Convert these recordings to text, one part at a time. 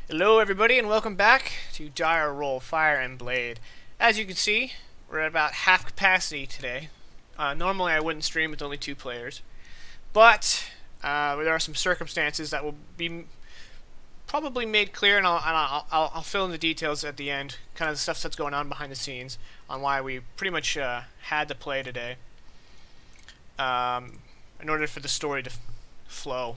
Hello, everybody, and welcome back to Dire Roll Fire and Blade. As you can see, we're at about half capacity today. Normally, I wouldn't stream with only two players, but there are some circumstances that will be probably made clear, and I'll fill in the details at the end, kind of the stuff that's going on behind the scenes on why we pretty much had to play today in order for the story to flow.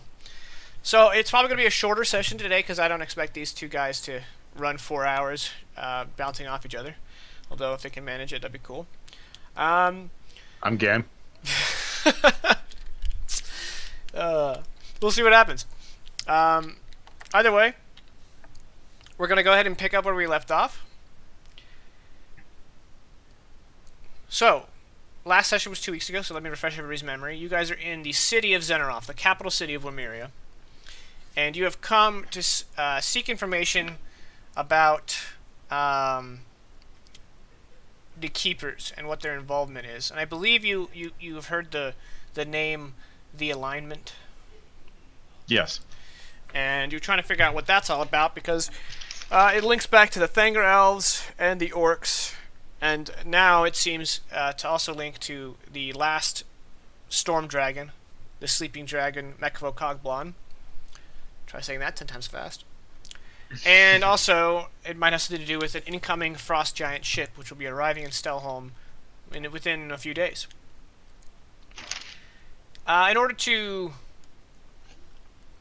So it's probably going to be a shorter session today because I don't expect these two guys to run 4 hours bouncing off each other. Although if they can manage it, that'd be cool. Um, I'm game. we'll see what happens. Um, Either way, we're going to go ahead and pick up where we left off. So, last session was 2 weeks ago, so let me refresh everybody's memory. You guys are in the city of Xenaroth, the capital city of Lemuria. And you have come to seek information about the keepers and what their involvement is. And I believe you have heard the name the alignment. Yes. And you're trying to figure out what that's all about because it links back to the Thanger elves and the orcs, and now it seems to also link to the last storm dragon, the sleeping dragon Mekvo Cogblon. Try saying that 10 times fast. And also, it might have something to do with an incoming frost giant ship, which will be arriving in Stelholm within a few days. In order to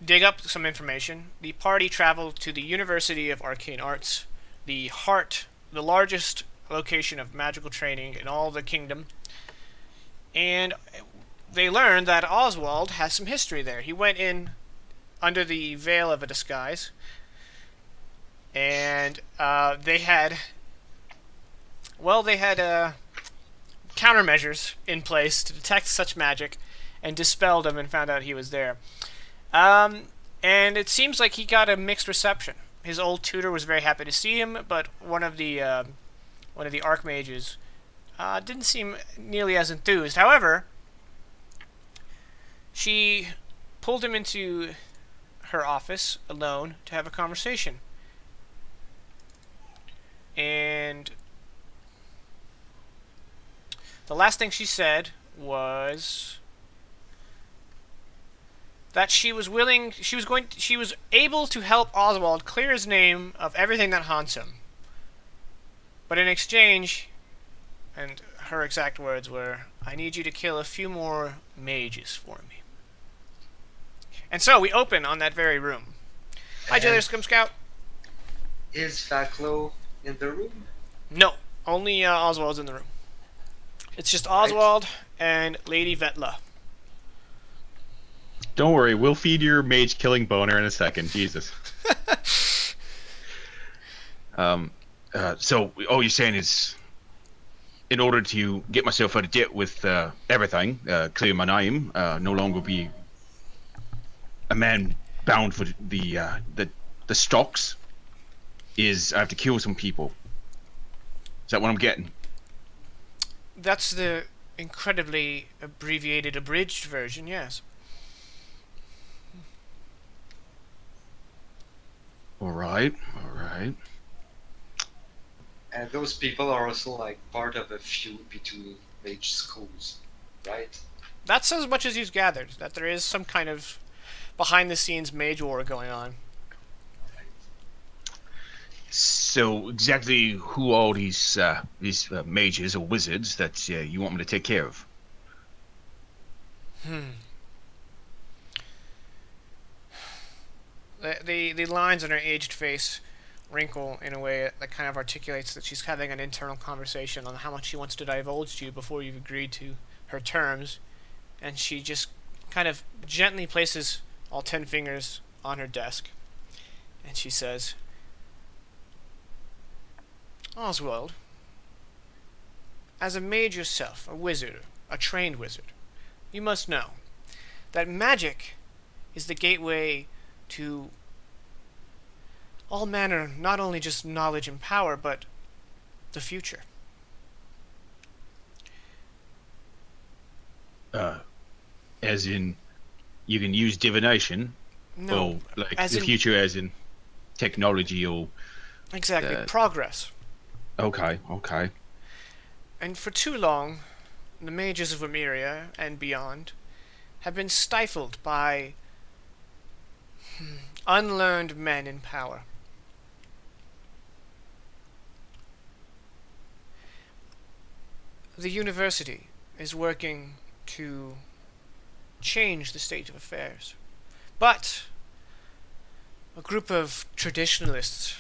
dig up some information, the party traveled to the University of Arcane Arts, the largest location of magical training in all the kingdom, and they learned that Oswald has some history there. He went in under the veil of a disguise, and they had countermeasures in place to detect such magic and dispelled him and found out he was there. And it seems like he got a mixed reception. His old tutor was very happy to see him, but one of the archmages didn't seem nearly as enthused. However, she pulled him into her office alone to have a conversation. And the last thing she said was that she was able to help Oswald clear his name of everything that haunts him. But in exchange, and her exact words were, "I need you to kill a few more mages for me." And so we open on that very room. Hi, Jailer Scum Scout. Is Vaclo in the room? No, only Oswald's in the room. It's just Right. Oswald and Lady Vetla. Don't worry, we'll feed your mage killing boner in a second. Jesus. So all you're saying is, in order to get myself out of debt with everything, clear my name, no longer be a man bound for the stocks, is I have to kill some people. Is that what I'm getting? That's the incredibly abbreviated, abridged version, yes. All right. And those people are also like part of a feud between mage schools, right? That's as much as you've gathered, that there is some kind of behind-the-scenes mage war going on. So exactly who are these mages or wizards that you want me to take care of? The lines on her aged face wrinkle in a way that kind of articulates that she's having an internal conversation on how much she wants to divulge to you before you've agreed to her terms, and she just kind of gently places all 10 fingers on her desk, and she says, "Oswald, as a mage yourself, a wizard, a trained wizard, you must know that magic is the gateway to all manner, not only just knowledge and power, but the future." As in, you can use divination, No, or like as the in future, as in. technological. Exactly, progress. Okay, okay. And for too long, the mages of Emeria and beyond have been stifled by unlearned men in power. The university is working to change the state of affairs. But a group of traditionalists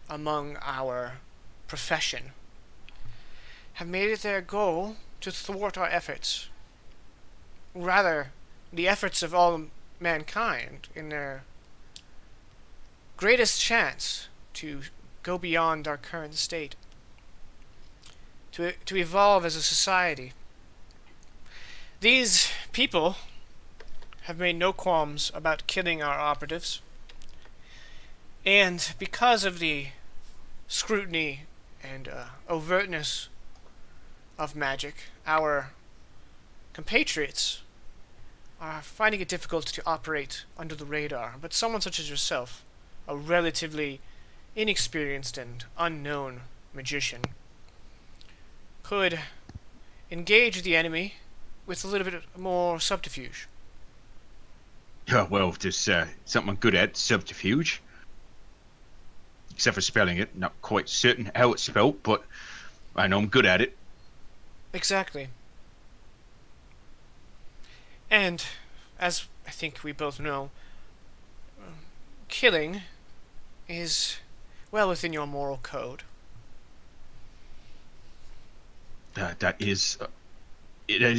among our profession have made it their goal to thwart our efforts. Rather, the efforts of all mankind in their greatest chance to go beyond our current state, to evolve as a society. These people have made no qualms about killing our operatives, and because of the scrutiny and overtness of magic, our compatriots are finding it difficult to operate under the radar. But someone such as yourself, a relatively inexperienced and unknown magician, could engage the enemy with a little bit more subterfuge. Well, if there's something I'm good at, subterfuge. Except for spelling it, not quite certain how it's spelled, but I know I'm good at it. Exactly. And, as I think we both know, killing is well within your moral code. That is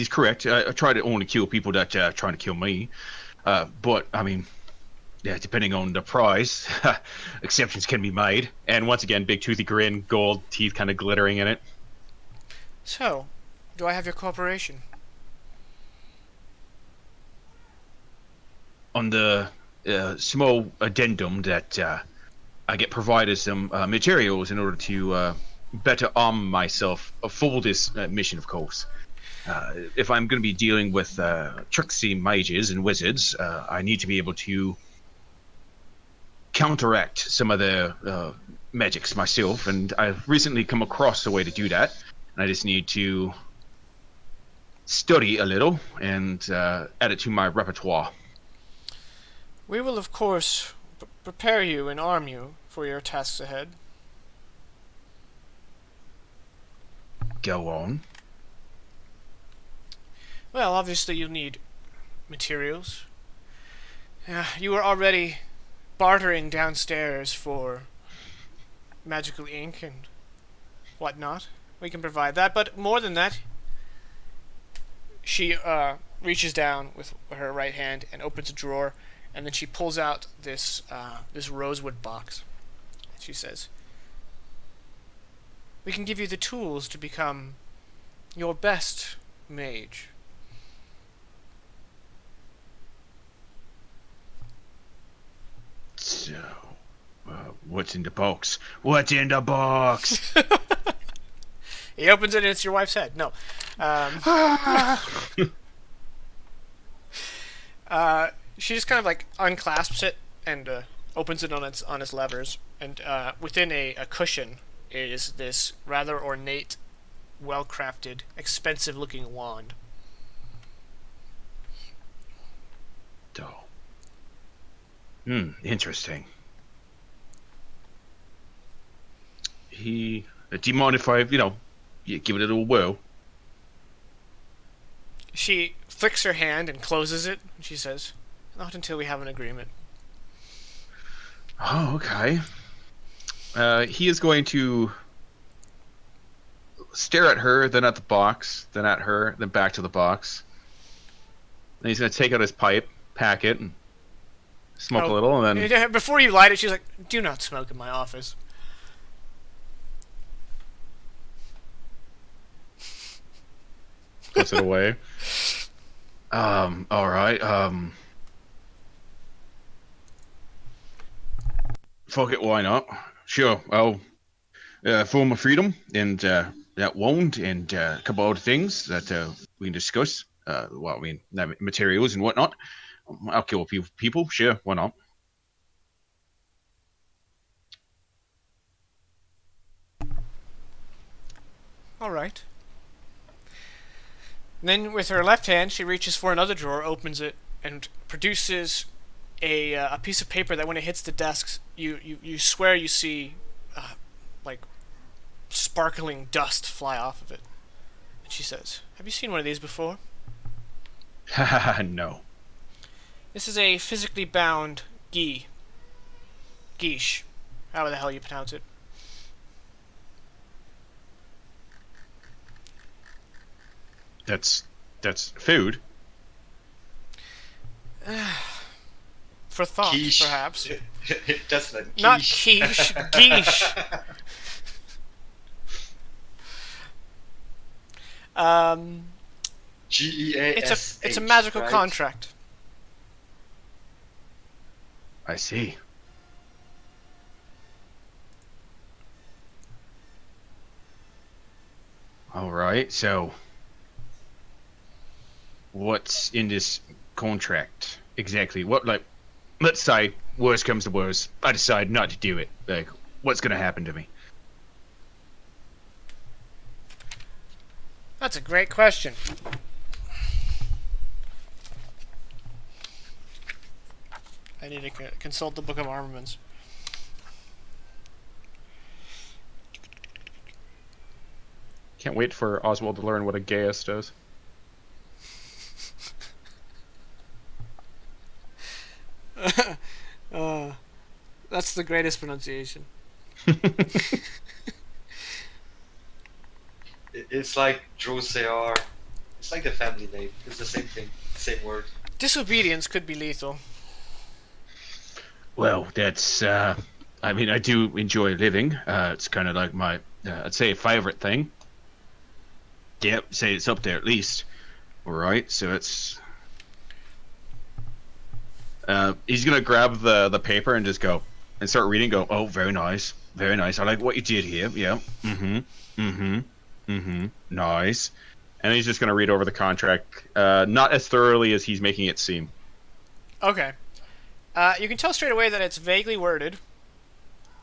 correct. I try to only kill people that trying to kill me. But I mean, yeah, depending on the prize, exceptions can be made. And once again, big toothy grin, gold teeth kind of glittering in it. So, do I have your cooperation? On the small addendum that I get provided some materials in order to better arm myself for this mission, of course. If I'm going to be dealing with tricksy mages and wizards, I need to be able to counteract some of their magics myself, and I've recently come across a way to do that. And I just need to study a little and add it to my repertoire. We will, of course, prepare you and arm you for your tasks ahead. Go on. Well, obviously you'll need materials. You were already bartering downstairs for magical ink and whatnot. We can provide that, but more than that, she reaches down with her right hand and opens a drawer, and then she pulls out this rosewood box. She says, "We can give you the tools to become your best mage." So, what's in the box? What's in the box? He opens it and it's your wife's head. No. She just kind of like unclasps it and opens it on its levers. And within a cushion is this rather ornate, well-crafted, expensive-looking wand. Oh. Interesting. Do you mind if I, give it a little whirl? She flicks her hand and closes it. And she says, "Not until we have an agreement." Oh, okay. He is going to stare at her, then at the box, then at her, then back to the box. Then he's going to take out his pipe, pack it, and smoke a little, and then... Before you light it, she's like, "Do not smoke in my office." Puts it away. Alright, fuck it, why not? Sure, I'll for my freedom and that wand and a couple other things that we can discuss. Materials and whatnot. I'll kill a few people, sure, why not? All right. And then with her left hand, she reaches for another drawer, opens it, and produces a piece of paper that when it hits the desk, you swear you see like sparkling dust fly off of it. And she says, "Have you seen one of these before? No. This is a physically bound geesh, however the hell you pronounce it. That's food. For thought, Quiche. perhaps. That's not quiche. Not quiche, geesh. Geash. It's a magical right? contract. I see. All right. So, what's in this contract exactly? What, like, let's say worst comes to worst, I decide not to do it. Like, what's gonna happen to me? That's a great question. I need to consult the Book of Armaments. Can't wait for Oswald to learn what a gaius does. That's the greatest pronunciation. It's like Drosear. It's like the family name. It's the same thing. Same word. Disobedience could be lethal. Well, that's. I mean, I do enjoy living. It's kind of like my, I'd say, favorite thing. Yep, say it's up there at least. All right, so it's. He's gonna grab the paper and just go and start reading. Go, oh, very nice, very nice. I like what you did here. Yeah. Nice. And he's just going to read over the contract, not as thoroughly as he's making it seem. Okay. You can tell straight away that it's vaguely worded.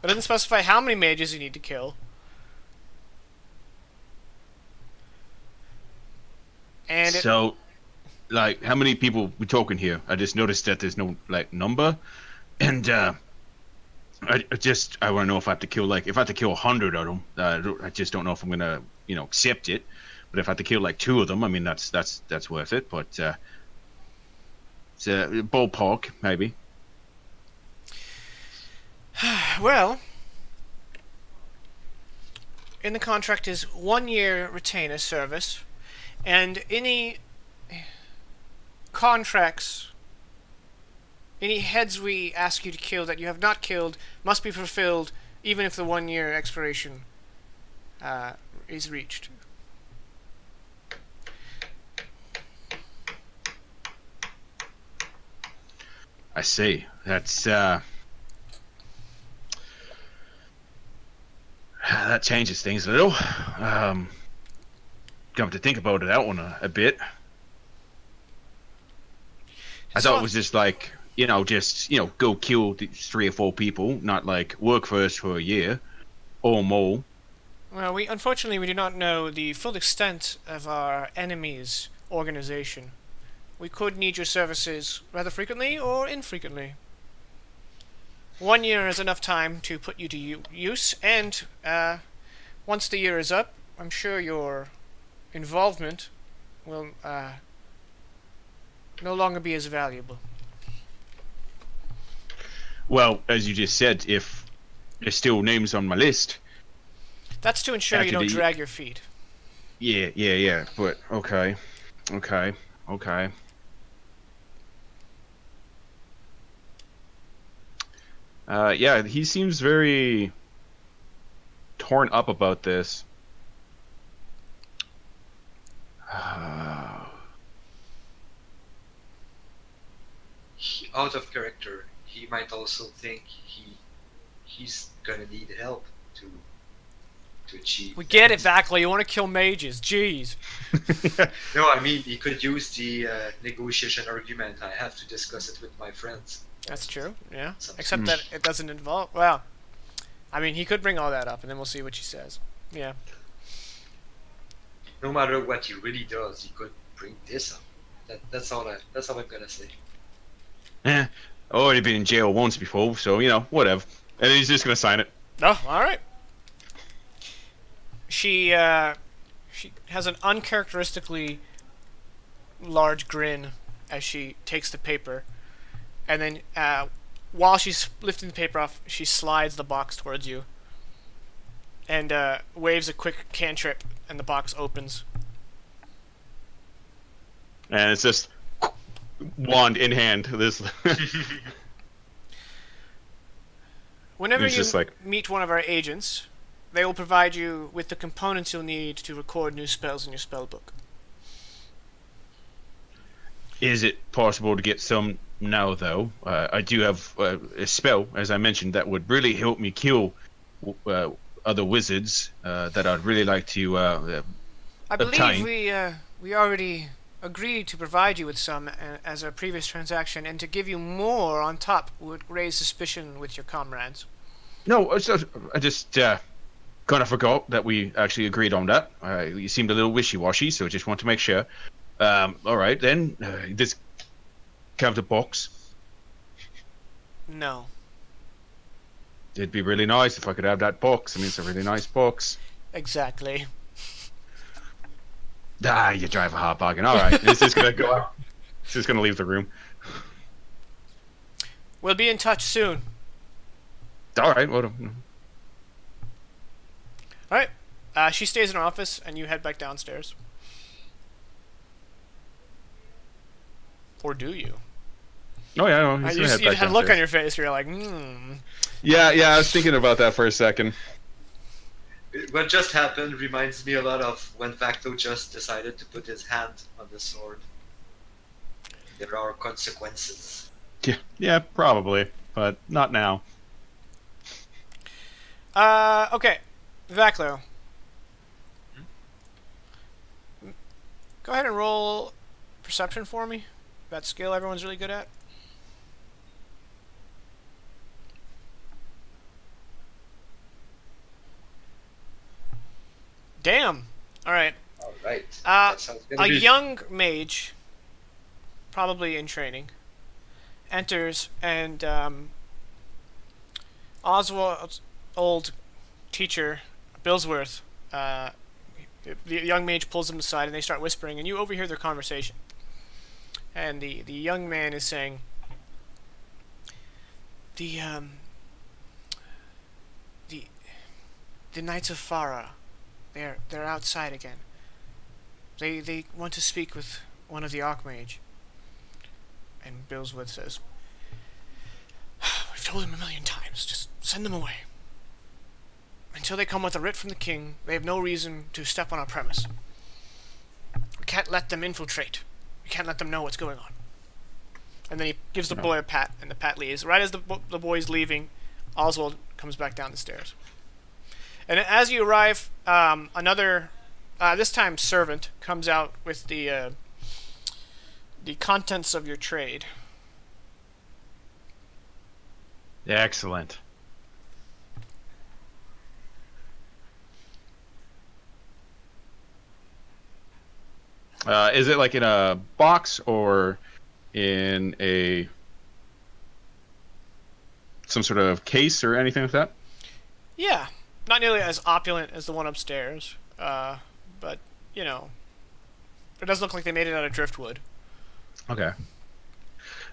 It doesn't specify how many mages you need to kill. And So, like, how many people we talking here? I just noticed that there's no like number, and I want to know if I have to kill if I have to kill 100 of them. I just don't know if I'm gonna accept it. But if I have to kill like 2 of them, I mean that's worth it. But it's a ballpark maybe. well, in the contract is 1 year retainer service, and any contracts, any heads we ask you to kill that you have not killed must be fulfilled, even if the 1 year expiration is reached. I see. That's that changes things a little. Gonna have to think about that one a bit. I thought it was just like, go kill 3 or 4 people, not like work first for a year or more. Well, unfortunately we do not know the full extent of our enemy's organization. We could need your services rather frequently or infrequently. 1 year is enough time to put you to use, and once the year is up, I'm sure your involvement will no longer be as valuable. Well, as you just said, if there's still names on my list. That's to ensure you don't drag your feet. Yeah. But okay. Yeah, he seems very torn up about this. Out of character, he might also think he's gonna need help to achieve. We get it, Vaclo. You want to kill mages? Jeez. No, I mean he could use the negotiation argument. I have to discuss it with my friends. That's true. Yeah. Something. Except that it doesn't involve. Well, I mean, he could bring all that up, and then we'll see what she says. Yeah. no matter what he really does, he could bring this up. That's all I'm gonna say. I've already been in jail once before, so whatever. And he's just gonna sign it. Oh, all right. She has an uncharacteristically large grin as she takes the paper, and then while she's lifting the paper off, she slides the box towards you and waves a quick cantrip, and the box opens. And it's just wand in hand. This. Whenever It's you just like- meet one of our agents, they will provide you with the components you'll need to record new spells in your spell book. Is it possible to get some now, though? I do have a spell, as I mentioned, that would really help me kill other wizards that I'd really like to I believe obtain. we already agreed to provide you with some as a previous transaction, and to give you more on top would raise suspicion with your comrades. No, I just kind of forgot that we actually agreed on that. You seemed a little wishy-washy, so I just want to make sure. All right, then. This kind of the box. No. It'd be really nice if I could have that box. I mean, it's a really nice box. Exactly. You drive a hard bargain. All right, this is gonna go out. It's just gonna leave the room. We'll be in touch soon. All right, well. Alright. She stays in her office, and you head back downstairs. Or do you? Oh yeah, no, he's You gonna head you back had a look on downstairs. your face where you're like, hmm. Yeah, I was thinking about that for a second. What just happened reminds me a lot of when Vaclo just decided to put his hand on the sword. There are consequences. Yeah, probably, but not now. Okay. Vaclo. Go ahead and roll perception for me. That skill everyone's really good at. Damn. Alright. Alright. Uh, That's how it's gonna A be. young mage, probably in training, enters, and Oswald's old teacher, Billsworth, the young mage pulls him aside, and they start whispering, and you overhear their conversation. And the young man is saying, the Knights of Farah, they're outside again. They want to speak with one of the Archmage. And Billsworth says, we've told them 1,000,000 times, just send them away. Until they come with a writ from the king, they have no reason to step on our premise. We can't let them infiltrate. We can't let them know what's going on. And then he gives the boy a pat, and the pat leaves. Right as the boy's leaving, Oswald comes back down the stairs. And as you arrive, another, this time servant, comes out with the contents of your trade. Excellent. Is it like in a box or in some sort of case or anything like that? Yeah, not nearly as opulent as the one upstairs, but, it does look like they made it out of driftwood. Okay.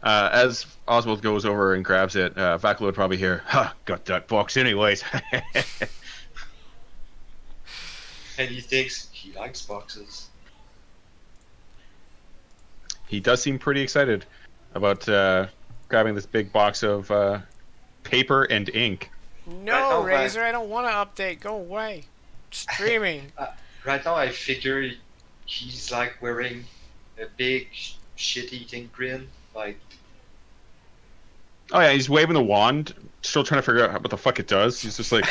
As Oswald goes over and grabs it, Vaclo would probably hear, got that box anyways. And he thinks he likes boxes. He does seem pretty excited about grabbing this big box of paper and ink. No, Right now, Razor, I don't want to update. Go away. Streaming. Right now I figure he's like wearing a big shit-eating grin, like... Oh yeah, he's waving the wand, still trying to figure out what the fuck it does. He's just like,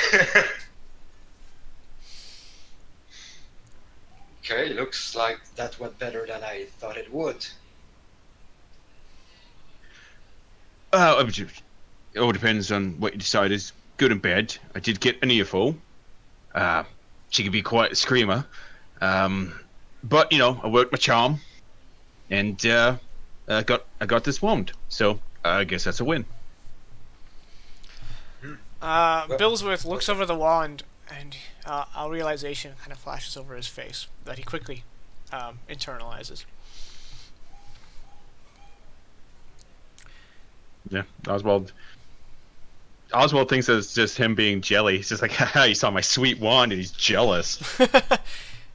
Okay, looks like that went better than I thought it would. it all depends on what you decide is good and bad. I did get an earful. She could be quite a screamer. but I worked my charm, and I got this wand. So I guess that's a win. Billsworth looks over the wand, and a realization kind of flashes over his face that he quickly internalizes. Yeah, Oswald. Oswald thinks it's just him being jelly. He's just like, haha, you saw my sweet wand, and he's jealous.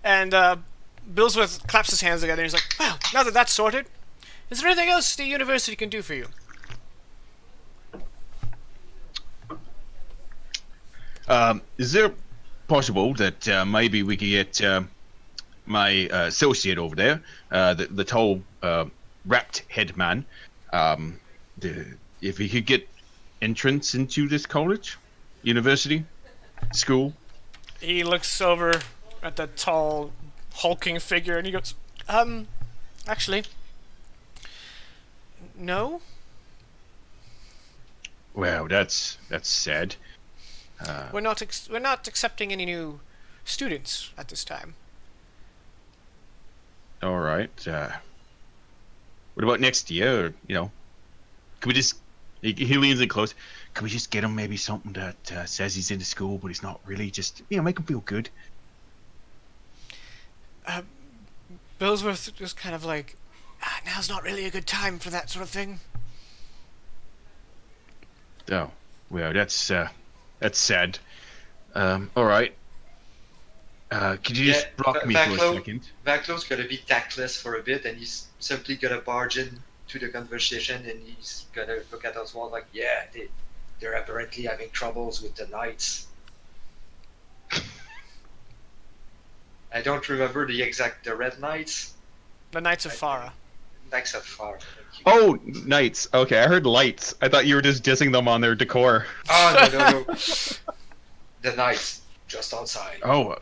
And Billsworth claps his hands together and he's like, well, now that that's sorted, is there anything else the university can do for you? Is there possible that maybe we could get my associate over there, the tall, wrapped head man, if he could get entrance into this college, university, school? He looks over at the tall, hulking figure and he goes, actually, no? Well, that's sad. We're not accepting any new students at this time. All right. What about next year? Can we just? He leans in close. Can we just get him maybe something that says he's into school, but he's not really? Just make him feel good. Billsworth just kind of like, now's not really a good time for that sort of thing. Oh, well, that's sad. All right. Could you just block me for a second? Vaclo's gonna be tactless for a bit, and he's simply gonna barge in to the conversation, and he's gonna look at Oswald like, yeah, they're apparently having troubles with the knights. I don't remember the Red Knights. The Knights of Farah. Knights of Farah. Thank you. Oh, knights. Okay, I heard lights. I thought you were just dissing them on their decor. Oh, no. The knights, just outside. Oh,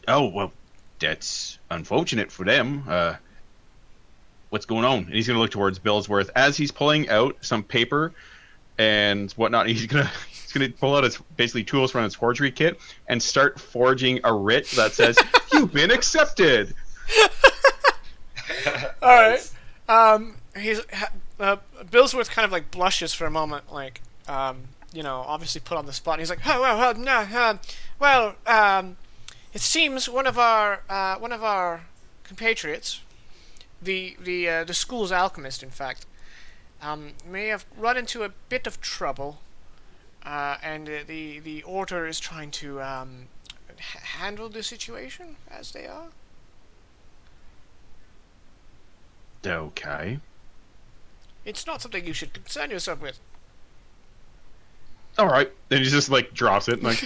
well, that's unfortunate for them. What's going on? And he's gonna look towards Billsworth as he's pulling out some paper and whatnot. He's gonna pull out his basically tools from his forgery kit and start forging a writ that says "You've been accepted." All right. Billsworth kind of like blushes for a moment, like obviously put on the spot. And he's like, oh well, it seems one of our compatriots, the school's alchemist, in fact, may have run into a bit of trouble, and the order is trying to handle the situation as they are. Okay. It's not something you should concern yourself with. All right. Then he just like drops it and like.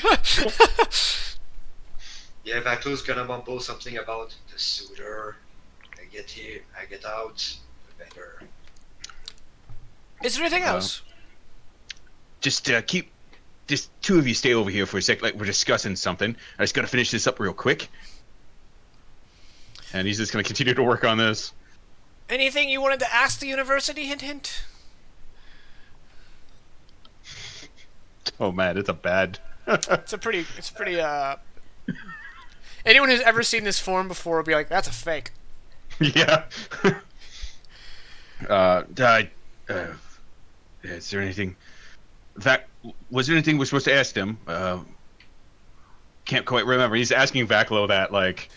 Yeah, Vaclo's gonna mumble something about the sooner I get here, I get out, the better. Is there anything else? Just two of you stay over here for a sec. Like we're discussing something. I just gotta finish this up real quick. And he's just gonna continue to work on this. Anything you wanted to ask the university? Hint, hint. Oh man, it's a bad. It's pretty. Anyone who's ever seen this form before will be like, "That's a fake." Yeah. Is there anything? In fact, was there anything we're supposed to ask them? Can't quite remember. He's asking Vaclo that, like.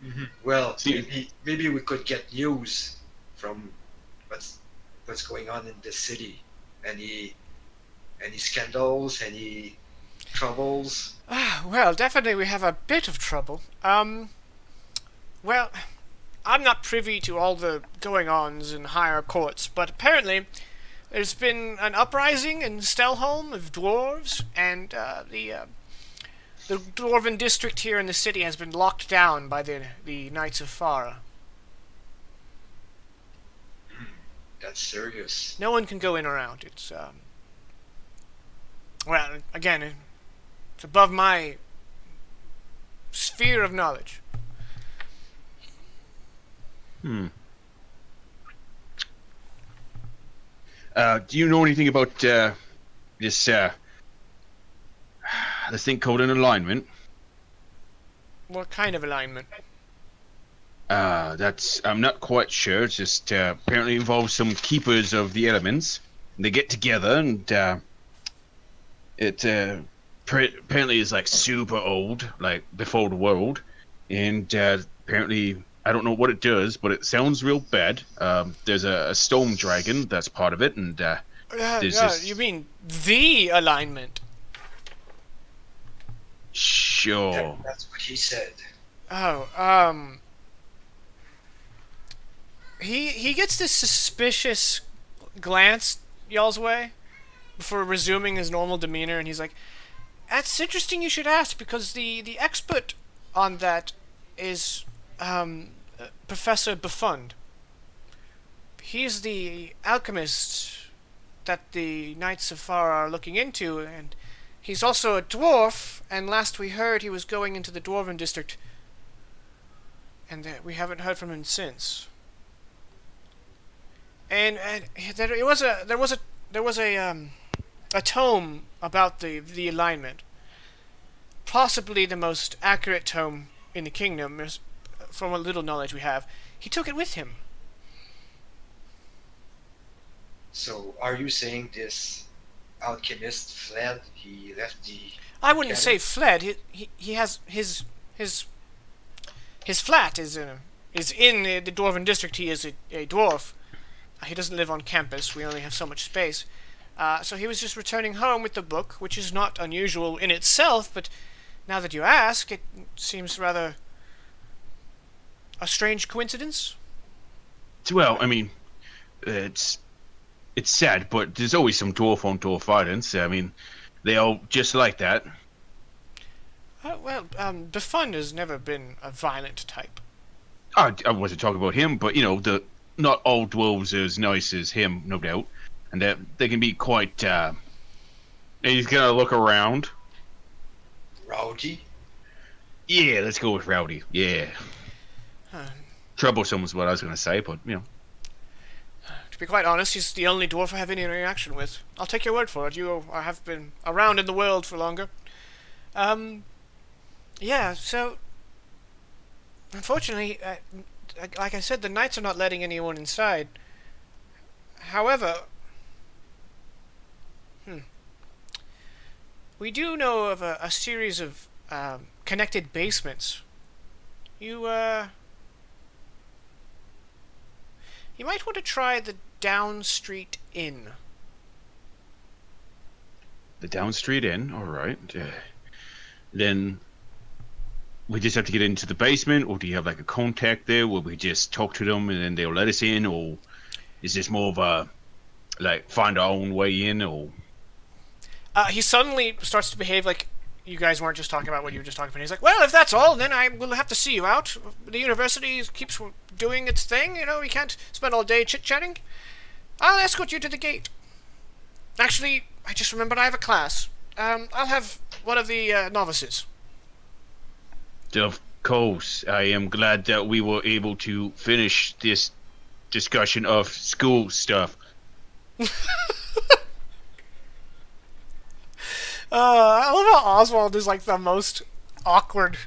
Mm-hmm. Well, maybe we could get news from what's going on in the city. Any scandals? Any troubles? Well, definitely we have a bit of trouble. Well, I'm not privy to all the going-ons in higher courts, but apparently there's been an uprising in Stelholm of dwarves, and the dwarven district here in the city has been locked down by the Knights of Farah. That's serious. No one can go in or out. It's well, again, it's above my sphere of knowledge. Do you know anything about this thing called an alignment? What kind of alignment? That's I'm not quite sure. It's just apparently involves some keepers of the elements. And they get together, and it apparently is like super old, like before the world. And apparently, I don't know what it does, but it sounds real bad. There's a storm dragon that's part of it, and there's Yeah, you this. mean the alignment? Sure. That's what he said. Oh, he gets this suspicious glance y'all's way before resuming his normal demeanor, and he's like, "That's interesting. You should ask because the expert on that is Professor Befund. He's the alchemist that the Knights of Far are looking into, and he's also a dwarf. And last we heard, he was going into the Dwarven district, and we haven't heard from him since." And there was a tome about the alignment, possibly the most accurate tome in the kingdom, from what little knowledge we have. He took it with him. So, are you saying this alchemist fled? He left the. I wouldn't say academy? fled. He has his flat is in the Dwarven district. He is a dwarf. He doesn't live on campus. We only have so much space. So he was just returning home with the book, which is not unusual in itself, but now that you ask, it seems rather a strange coincidence. Well, I mean, it's sad, but there's always some dwarf on dwarf violence. I mean, they all just like that. The Fun has never been a violent type. I wasn't talking about him, but the not all dwarves are as nice as him, no doubt, and that they can be quite. And he's gonna look around. Rowdy? Yeah, let's go with rowdy. Yeah, troublesome is what I was gonna say, but To be quite honest, he's the only dwarf I have any interaction with. I'll take your word for it. You have been around in the world for longer. Yeah, so unfortunately, like I said, the knights are not letting anyone inside. However, we do know of a series of connected basements. You might want to try the Down Street Inn. the down street inn. All right. Then we just have to get into the basement, or do you have like a contact there where we just talk to them and then they'll let us in, or is this more of a like find our own way in, or He suddenly starts to behave like you guys weren't just talking about what you were just talking about. He's like, "Well, if that's all, then I will have to see you out. The university keeps doing its thing. We can't spend all day chit-chatting. I'll escort you to the gate. Actually, I just remembered I have a class. I'll have one of the novices." of course, I am glad that we were able to finish this discussion of school stuff. I love how Oswald is like the most awkward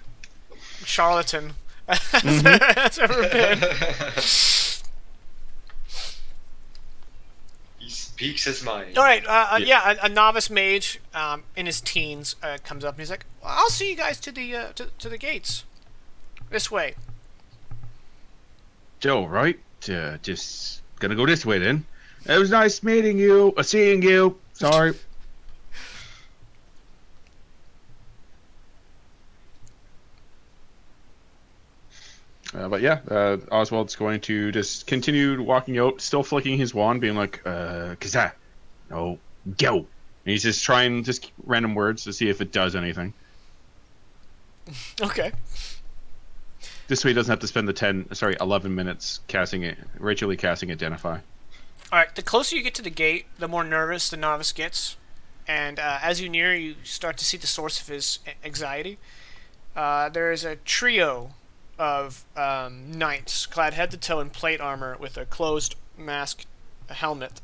charlatan that's ever been. He speaks his mind. All right, a novice mage in his teens comes up and he's like, well, "I'll see you guys to the to the gates. This way." Joe, right? Just gonna go this way then. It was nice meeting you, seeing you. Sorry. But yeah, Oswald's going to just continue walking out, still flicking his wand, being like, Kazaa, no, go. And he's just trying just random words to see if it does anything. Okay. This way he doesn't have to spend the 11 minutes ritually casting Identify. All right. The closer you get to the gate, the more nervous the novice gets, and as you near, you start to see the source of his anxiety. There is a trio of knights clad head to toe in plate armor with a closed mask, a helmet,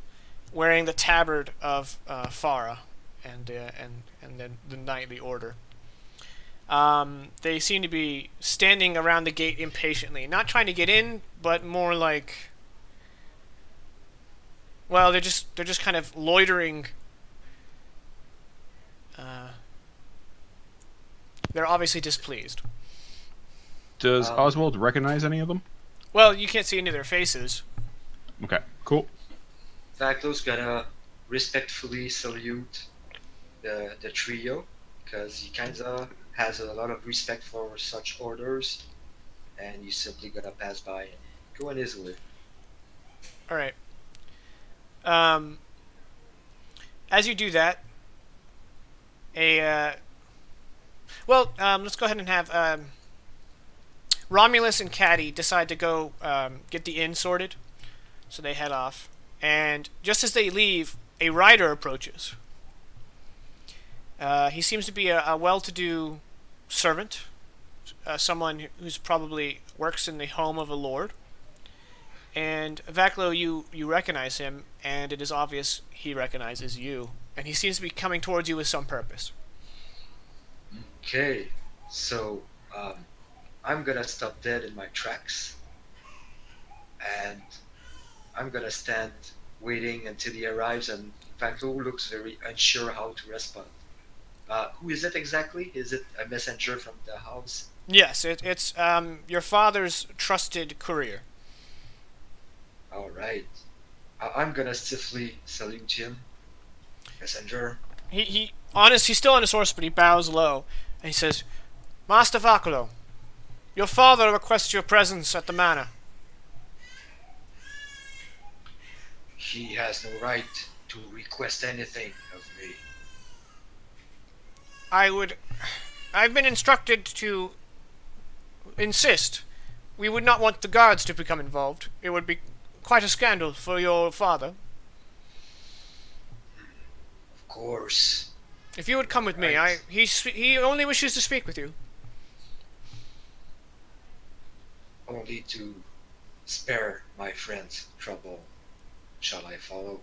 wearing the tabard of Farah and then the knightly order. They seem to be standing around the gate impatiently, not trying to get in, but more like, well, they're just kind of loitering. They're obviously displeased. Does Oswald recognize any of them? Well, you can't see any of their faces. Okay, cool. Vaclo's gonna respectfully salute the trio because he kinda has a lot of respect for such orders, and he's simply gonna pass by and go on his way. All right. As you do that, let's go ahead and have Romulus and Caddy decide to go get the inn sorted, so they head off. And just as they leave, a rider approaches. He seems to be a well-to-do servant, someone who's probably works in the home of a lord. And Vaclo, you recognize him, and it is obvious he recognizes you. And he seems to be coming towards you with some purpose. Okay, so I'm gonna stop dead in my tracks, and I'm gonna stand waiting until he arrives, and Vaclo looks very unsure how to respond. Who is it exactly? Is it a messenger from the house? Yes, it's your father's trusted courier. All right. I'm gonna stiffly salute him, messenger. He's still on his horse, but he bows low, and he says, Master Vaclo, your father requests your presence at the manor. He has no right to request anything of me. I've been instructed to insist. We would not want the guards to become involved. It would be quite a scandal for your father. Of course. If you would come with me, Right. he only wishes to speak with you. Only to spare my friends trouble. Shall I follow?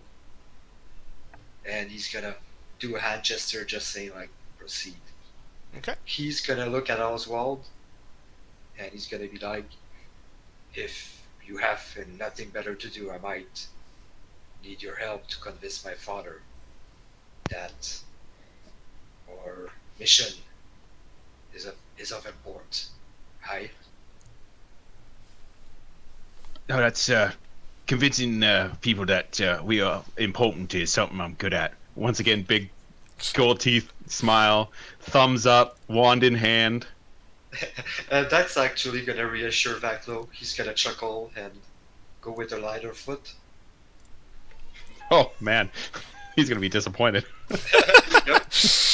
And he's gonna do a hand gesture just saying like proceed. Okay. He's gonna look at Oswald and he's gonna be like, if you have nothing better to do, I might need your help to convince my father that our mission is of import. Hi. No, that's convincing people that we are important is something I'm good at. Once again, big gold teeth smile, thumbs up, wand in hand. And that's actually gonna reassure Vaclo. He's gonna chuckle and go with a lighter foot. Oh man, he's gonna be disappointed.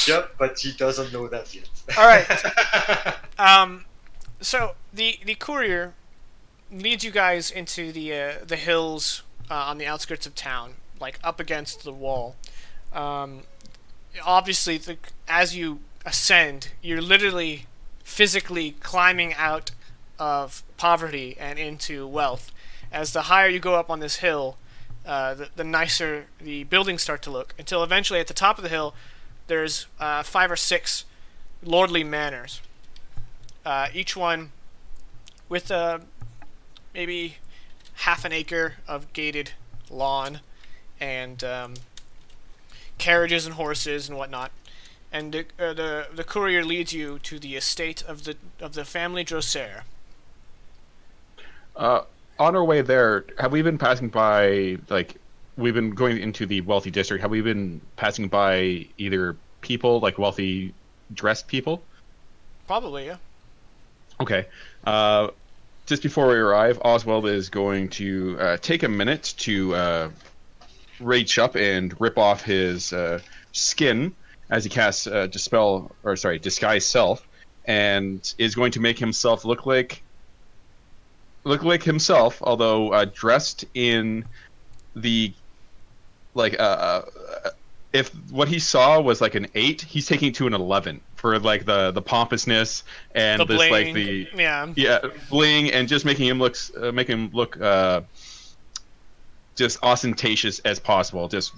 Yep, but he doesn't know that yet. All right. So the courier leads you guys into the hills on the outskirts of town, like up against the wall. Obviously, as you ascend, you're literally physically climbing out of poverty and into wealth. As the higher you go up on this hill, the nicer the buildings start to look, until eventually at the top of the hill there's 5 or 6 lordly manors, each one with maybe half an acre of gated lawn and carriages and horses and whatnot. And the courier leads you to the estate of the family Drosear. On our way there, have we been passing by, like, we've been going into the wealthy district, have we been passing by either people, like wealthy dressed people? Probably, yeah. Okay. Just before we arrive, Oswald is going to take a minute to reach up and rip off his skin as he casts disguise self, and is going to make himself look like himself, although dressed in the if what he saw was like an 8, he's taking to an 11 for like the pompousness and The this bling, like the yeah. bling, and just making him look just ostentatious as possible, just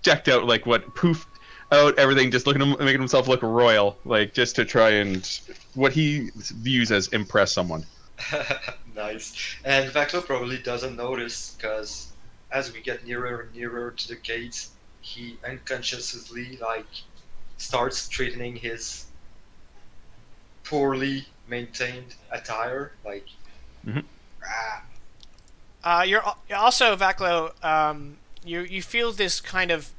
decked out like what poof out everything, just making himself look royal, like just to try and what he views as impress someone. Nice. And Vaclo probably doesn't notice because as we get nearer and nearer to the gates, he unconsciously like starts straightening his poorly maintained attire. Like, Mhm. You're also Vaclo. You feel this kind of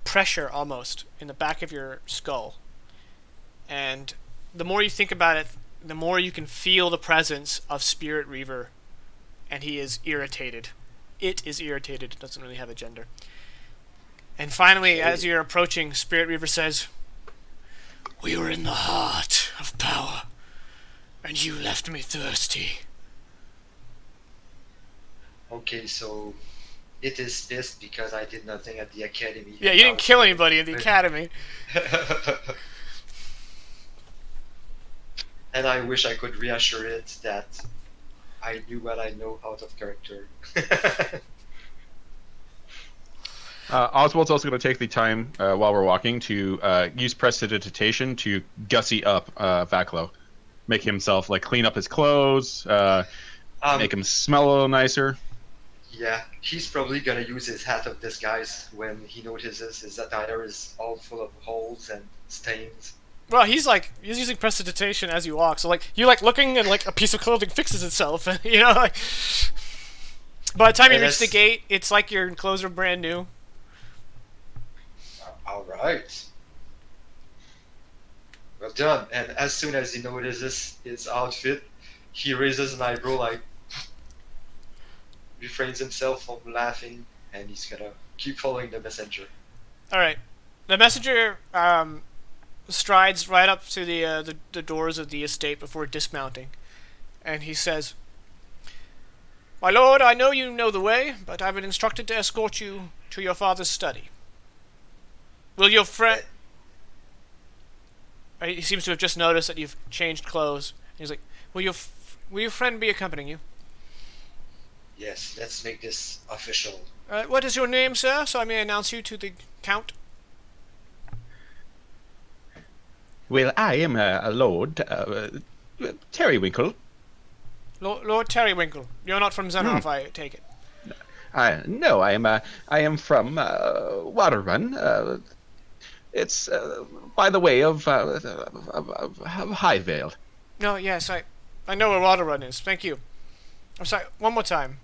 pressure almost in the back of your skull, and the more you think about it, the more you can feel the presence of Spirit Reaver, and he is irritated. It is irritated. It doesn't really have a gender. And finally, as you're approaching, Spirit Reaver says, "We were in the heart of power, and you left me thirsty." okay, so it is pissed because I did nothing at the academy. Yeah, you didn't kill anybody in the academy. And I wish I could reassure it that I knew what I know out of character. Oswald's also going to take the time while we're walking to use prestidigitation to gussy up Vaclo, make himself like clean up his clothes, make him smell a little nicer. Yeah, he's probably gonna use his hat of disguise when he notices his attire is all full of holes and stains. Well, he's using prestidigitation as you walk, so like you're like looking and like a piece of clothing fixes itself, you know. Like, by the time you And reach the gate, it's like your clothes are brand new. All right. Well done. And as soon as he notices his outfit, he raises an eyebrow, like refrains himself from laughing, and he's gonna keep following the messenger. All right, the messenger strides right up to the doors of the estate before dismounting, and he says, "My lord, I know you know the way, but I've been instructed to escort you to your father's study. Will your friend..." He seems to have just noticed that you've changed clothes. He's like, will your friend be accompanying you?" Yes, let's make this official. What is your name, sir, so I may announce you to the Count? Well, I am a Lord Terrywinkle. Lord Terrywinkle. You're not from Xenarf, I take it. No, I am from Waterrun. It's by the way of Highvale. No, yes, I know where Waterrun is. Thank you. I'm sorry, one more time.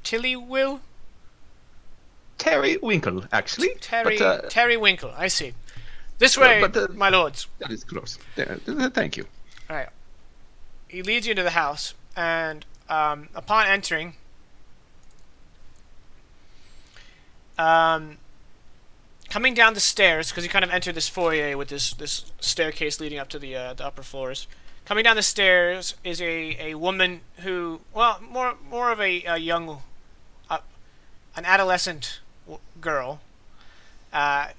Tillywill? Terrywinkle, actually. Terrywinkle, I see. This way, my lords. That is close. Thank you. All right. He leads you into the house, and upon entering, coming down the stairs, because you kind of enter this foyer with this staircase leading up to the upper floors. Coming down the stairs is a woman who, well, more of a young, an adolescent girl,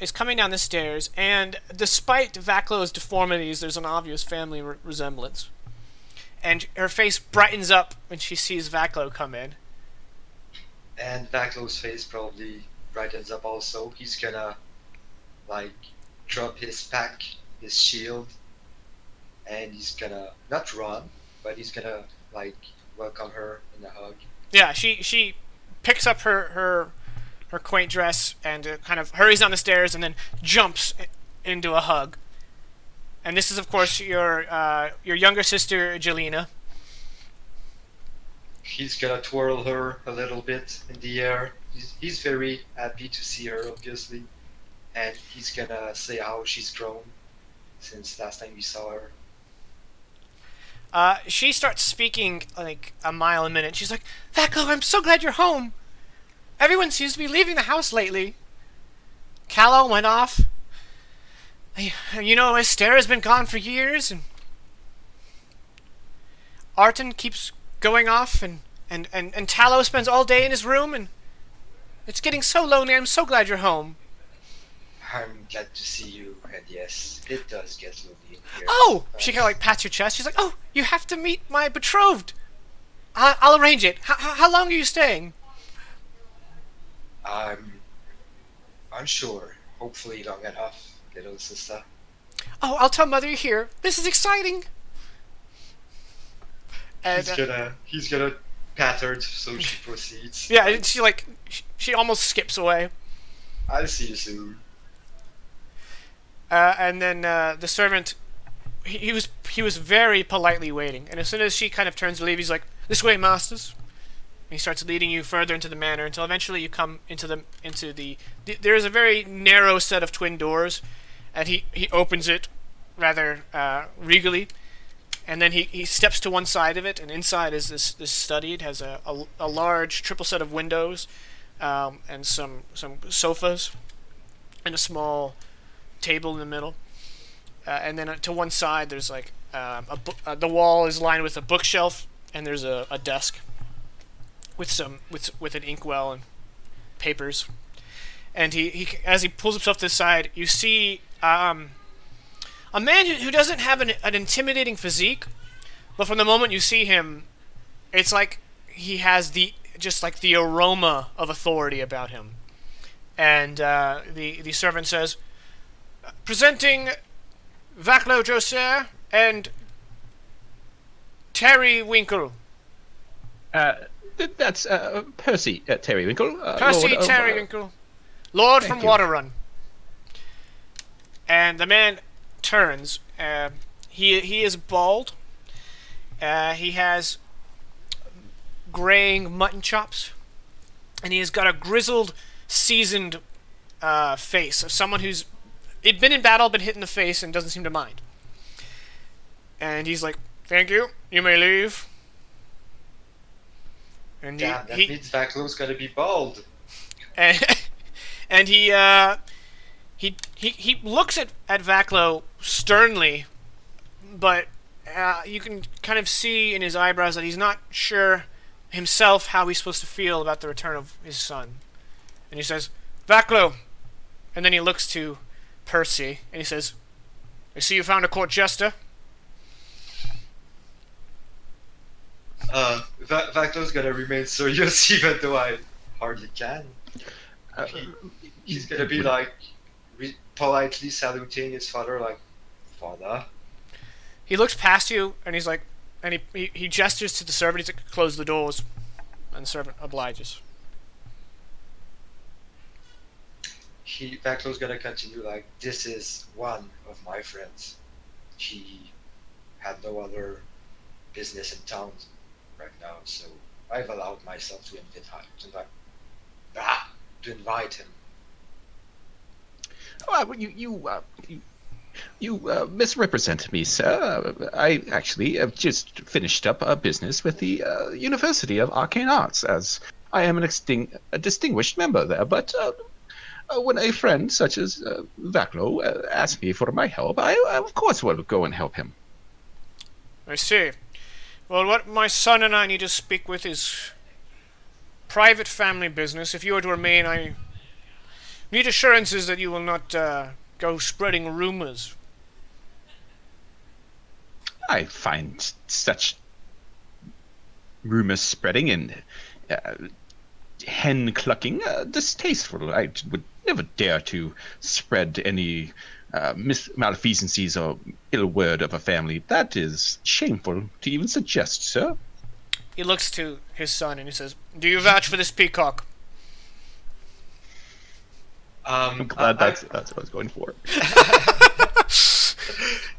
is coming down the stairs, and despite Vaclo's deformities, there's an obvious family resemblance. And her face brightens up when she sees Vaclo come in. And Vaclo's face probably brightens up also. He's gonna, like, drop his pack, his shield, and he's gonna not run, but he's gonna like welcome her in a hug. Yeah, she picks up her quaint dress and kind of hurries down the stairs and then jumps into a hug. And this is, of course, your younger sister, Jelena. He's gonna twirl her a little bit in the air. He's very happy to see her, obviously, and he's gonna say how she's grown since last time we saw her. She starts speaking like a mile a minute. She's like, "Vaclo, I'm so glad you're home. Everyone seems to be leaving the house lately. Callow went off. You know, Esther has been gone for years, and Arton keeps going off, and Tallow spends all day in his room, and it's getting so lonely. I'm so glad you're home." I'm glad to see you, and yes, it does get lonely in here. Oh! She kind of like pats your chest. She's like, "Oh, you have to meet my betrothed. I'll arrange it. How long are you staying?" I'm sure. Hopefully long enough, little sister. Oh, I'll tell Mother you're here. This is exciting. And He's gonna pat her so she proceeds. yeah, she almost skips away. I'll see you soon. And then the servant, he was very politely waiting. And as soon as she kind of turns to leave, he's like, "This way, masters." And he starts leading you further into the manor until eventually you come into the there is a very narrow set of twin doors, and he opens it rather regally, and then he steps to one side of it, and inside is this study. It has a large triple set of windows, and some sofas, and a small table in the middle, and then to one side there's like the wall is lined with a bookshelf, and there's a desk with an inkwell and papers. And he as he pulls himself to the side, you see a man who doesn't have an intimidating physique, but from the moment you see him, it's like he has the aroma of authority about him. And the servant says, "Presenting Vaclo Drosear and Terrywinkle." That's Percy Terrywinkle. Percy Lord of, Terrywinkle, Lord thank from you. Waterrun. And the man turns. He is bald. He has graying mutton chops, and he has got a grizzled, seasoned face of someone who's been in battle, been hit in the face, and doesn't seem to mind. And he's like, "Thank you. You may leave." And Damn, that means Vaclo's gonna be bald. and he looks at Vaclo sternly, but you can kind of see in his eyebrows that he's not sure himself how he's supposed to feel about the return of his son. And he says, "Vaclo," and then he looks to Percy and he says, "I see you found a court jester." Vaclo's gonna remain serious even though I hardly can. He's gonna be like politely saluting his father, like, "Father." He looks past you and he's like, and he gestures to the servant. He's like, "Close the doors," and the servant obliges. Vaclo's gonna continue like, "This is one of my friends. He had no other business in town right now, so I've allowed myself to invite him." Well, you misrepresent me, sir. I actually have just finished up a business with the University of Arcane Arts, as I am a distinguished member there. But when a friend such as Vaclo asks me for my help, I of course will go and help him. I see. Well, what my son and I need to speak with is private family business. If you are to remain, I need assurances that you will not go spreading rumors. I find such rumors spreading and hen clucking distasteful. I would never dare to spread any malfeasancies or ill word of a family. That is shameful to even suggest, sir. He looks to his son and he says, "Do you vouch for this peacock?" I'm glad that's what I was going for.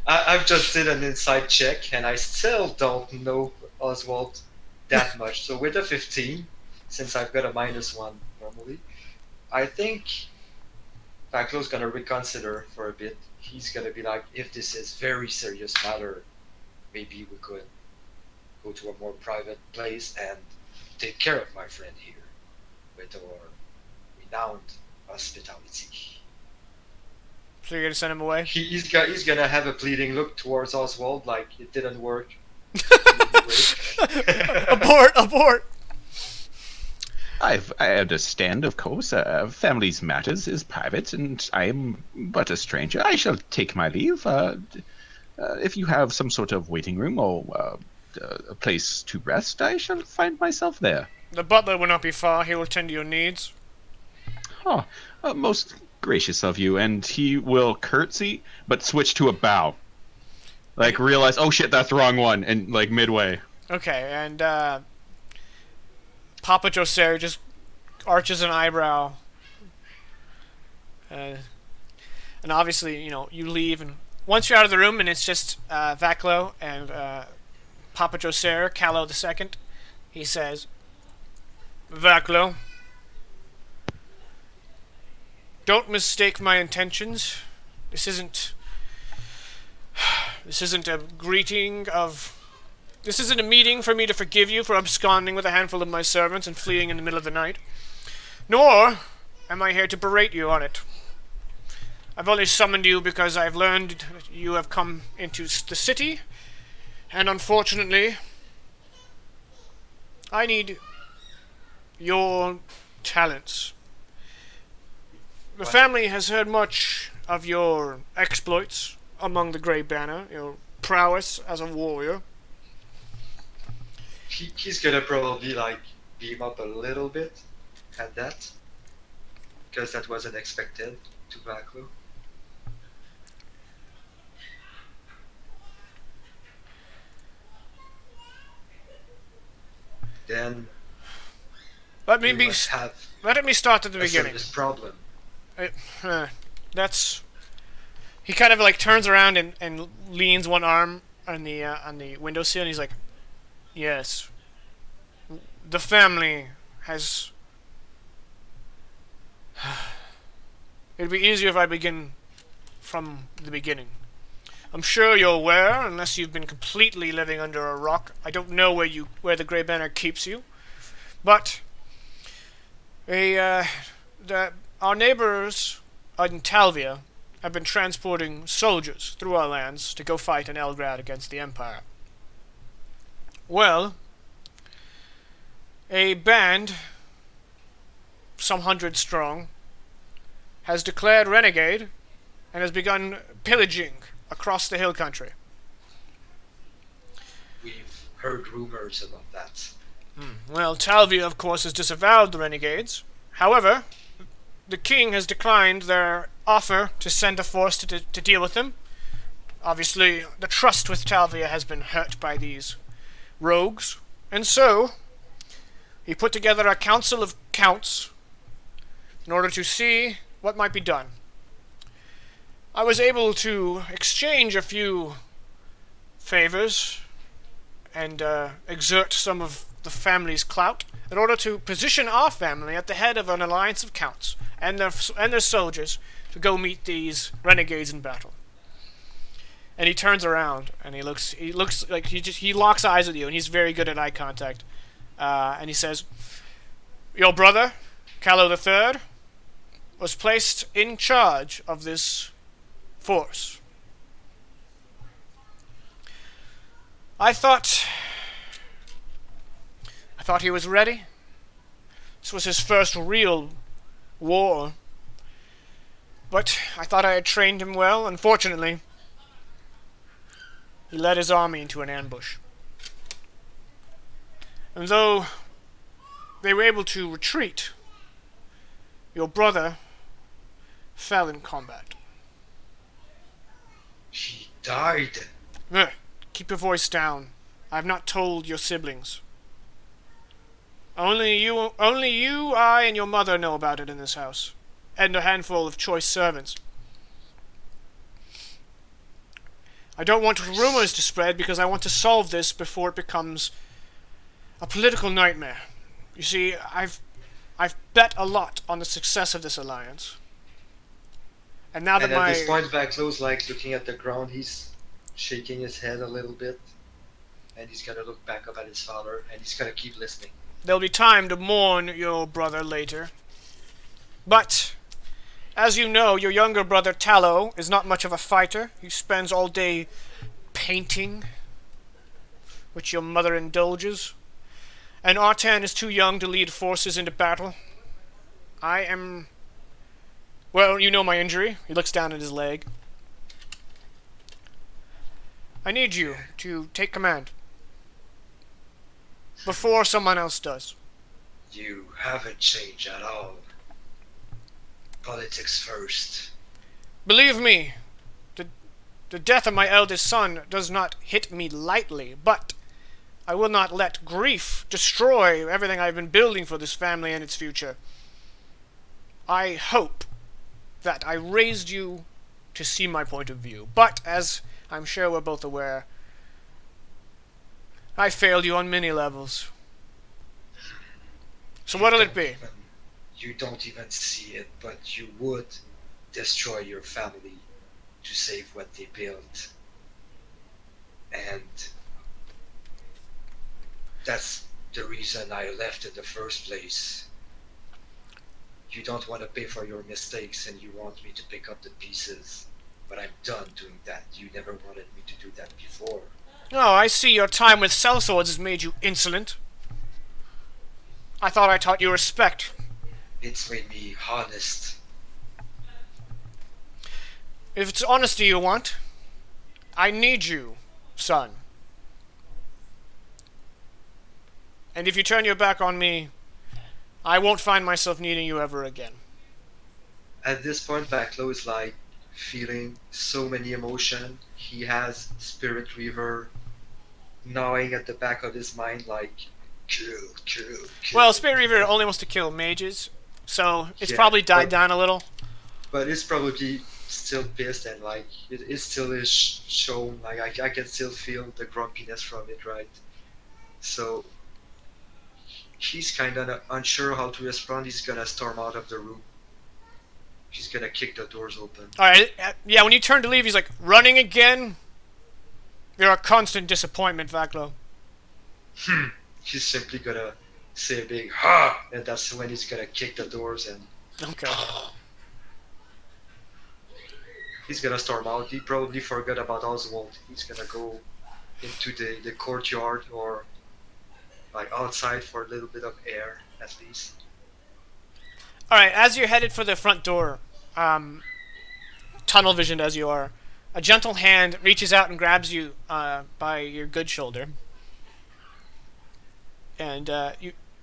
I've just did an inside check and I still don't know Oswald that much. So with a 15, since I've got a -1 normally, I think Vaclo's gonna reconsider for a bit. He's gonna be like, if this is very serious matter, maybe we could go to a more private place and take care of my friend here with our renowned hospitality. So you're gonna send him away? He's gonna have a pleading look towards Oswald, like it didn't work. Abort! I understand, of course. Family's matters is private, and I am but a stranger. I shall take my leave. If you have some sort of waiting room or a place to rest, I shall find myself there. The butler will not be far. He will attend to your needs. Oh, most gracious of you. And he will curtsy, but switch to a bow. Like, realize, oh shit, that's the wrong one, and like midway. Okay, and Papa Drosear just arches an eyebrow. And obviously, you leave, and once you're out of the room, and it's just Vaclo and Papa Drosear, Callow II, he says, Vaclo, don't mistake my intentions. This isn't a greeting of... This isn't a meeting for me to forgive you for absconding with a handful of my servants and fleeing in the middle of the night. Nor am I here to berate you on it. I've only summoned you because I've learned that you have come into the city, and unfortunately, I need your talents. The family has heard much of your exploits among the Grey Banner, your prowess as a warrior. He's gonna probably like beam up a little bit at that, because that wasn't expected to Vaclo. Then Let we me must have start at the a beginning. serious problem. That's... He kind of like turns around and leans one arm on the windowsill, and he's like, yes, the family has... It'd be easier if I begin from the beginning. I'm sure you're aware, unless you've been completely living under a rock. I don't know where the Grey Banner keeps you, but our neighbors in Talvia have been transporting soldiers through our lands to go fight in Elgrad against the Empire. Well, a band, some 100 strong, has declared renegade and has begun pillaging across the hill country. We've heard rumors about that. Well, Talvia, of course, has disavowed the renegades. However, the king has declined their offer to send a force to deal with them. Obviously, the trust with Talvia has been hurt by these rogues. And so, he put together a council of counts in order to see what might be done. I was able to exchange a few favors and exert some of the family's clout in order to position our family at the head of an alliance of counts and their soldiers to go meet these renegades in battle. And he turns around and he looks like he locks eyes with you, and he's very good at eye contact. And he says, "Your brother, Callow III, was placed in charge of this force. I thought he was ready. This was his first real war. But I thought I had trained him well. Unfortunately, he led his army into an ambush. And though they were able to retreat, your brother fell in combat." He died. Keep your voice down. I have not told your siblings. Only you, I, and your mother know about it in this house, and a handful of choice servants. I don't want rumors to spread because I want to solve this before it becomes a political nightmare. You see, I've bet a lot on the success of this alliance. And now that at this point, Vaclo's like looking at the ground. He's shaking his head a little bit, and he's gonna look back up at his father, and he's gonna keep listening. There'll be time to mourn your brother later. But, as you know, your younger brother Tallow is not much of a fighter. He spends all day painting, which your mother indulges. And Artan is too young to lead forces into battle. Well, you know my injury. He looks down at his leg. I need you to take command before someone else does. You haven't changed at all. Politics first. Believe me, the death of my eldest son does not hit me lightly, but I will not let grief destroy everything I've been building for this family and its future. I hope that I raised you to see my point of view, but as I'm sure we're both aware, I failed you on many levels. So what'll it be? You don't even see it, but you would destroy your family to save what they built. And that's the reason I left in the first place. You don't want to pay for your mistakes and you want me to pick up the pieces. But I'm done doing that. You never wanted me to do that before. Oh, I see your time with sellswords has made you insolent. I thought I taught you respect. It's made me honest. If it's honesty you want, I need you, son. And if you turn your back on me, I won't find myself needing you ever again. At this point, Vaclo is like feeling so many emotions. He has Spirit River gnawing at the back of his mind like, kill, kill, kill. Well, Spirit Reaver only wants to kill mages, so it's Yeah, probably died but- down a little. But it's probably still pissed and like, it still is shown, like I can still feel the grumpiness from it, right? So he's kind of unsure how to respond. He's gonna storm out of the room. He's gonna kick the doors open. Alright, yeah, when you turn to leave, he's like, running again? You're a constant disappointment, Vaclo. He's simply gonna say a big ha, and that's when he's gonna kick the doors and Okay. he's gonna storm out. He probably forgot about Oswald. He's gonna go into the courtyard or like outside for a little bit of air at least. Alright, as you're headed for the front door, tunnel visioned as you are, a gentle hand reaches out and grabs you by your good shoulder. And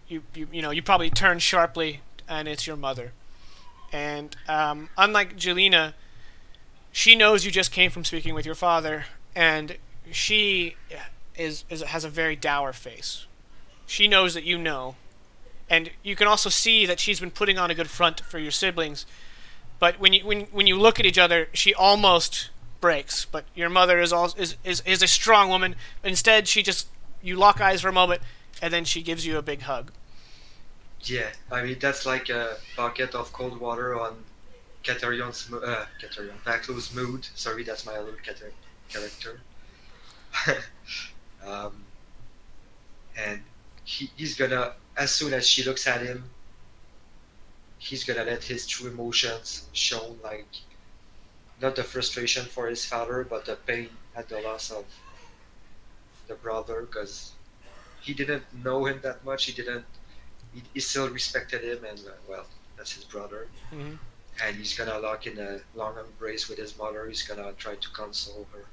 you probably turn sharply, and it's your mother. And unlike Jelena, she knows you just came from speaking with your father, and she has a very dour face. She knows that you know, and you can also see that she's been putting on a good front for your siblings. But when you look at each other, she almost breaks. But your mother is a strong woman. Instead, you lock eyes for a moment, and then she gives you a big hug. Yeah, I mean that's like a bucket of cold water on Vaclo's mood. Sorry, that's my other character. And he's gonna, as soon as she looks at him, he's gonna let his true emotions shown, like not the frustration for his father, but the pain at the loss of the brother, because he didn't know him that much. He still respected him, and well, that's his brother. Mm-hmm. And he's gonna lock in a long embrace with his mother. He's gonna try to console her.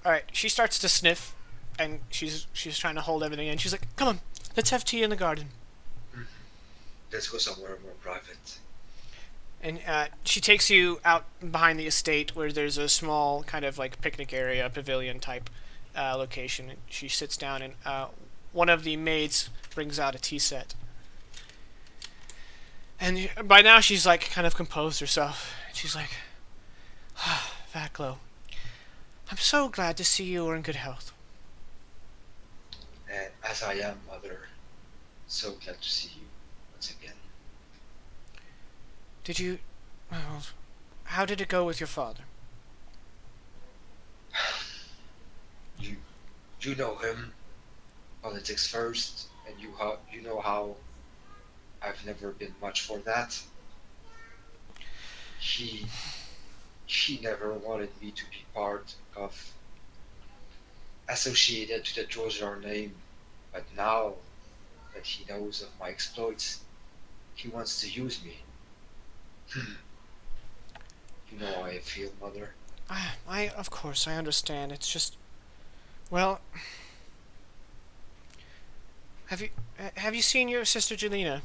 All right, she starts to sniff, and she's trying to hold everything in. She's like, "Come on, let's have tea in the garden." Let's go somewhere more private. And she takes you out behind the estate where there's a small kind of like picnic area, pavilion type location. And she sits down, and one of the maids brings out a tea set. And by now she's like kind of composed herself. She's like, Vaclo, I'm so glad to see you are in good health. And as I am, mother, so glad to see you once again. How did it go with your father? You know him. Politics first, and you know how I've never been much for that. He never wanted me to be part of associated to the Drosear name, but now that he knows of my exploits, he wants to use me. You know how I feel, mother. Of course, I understand. It's just, well, have you seen your sister Jelena?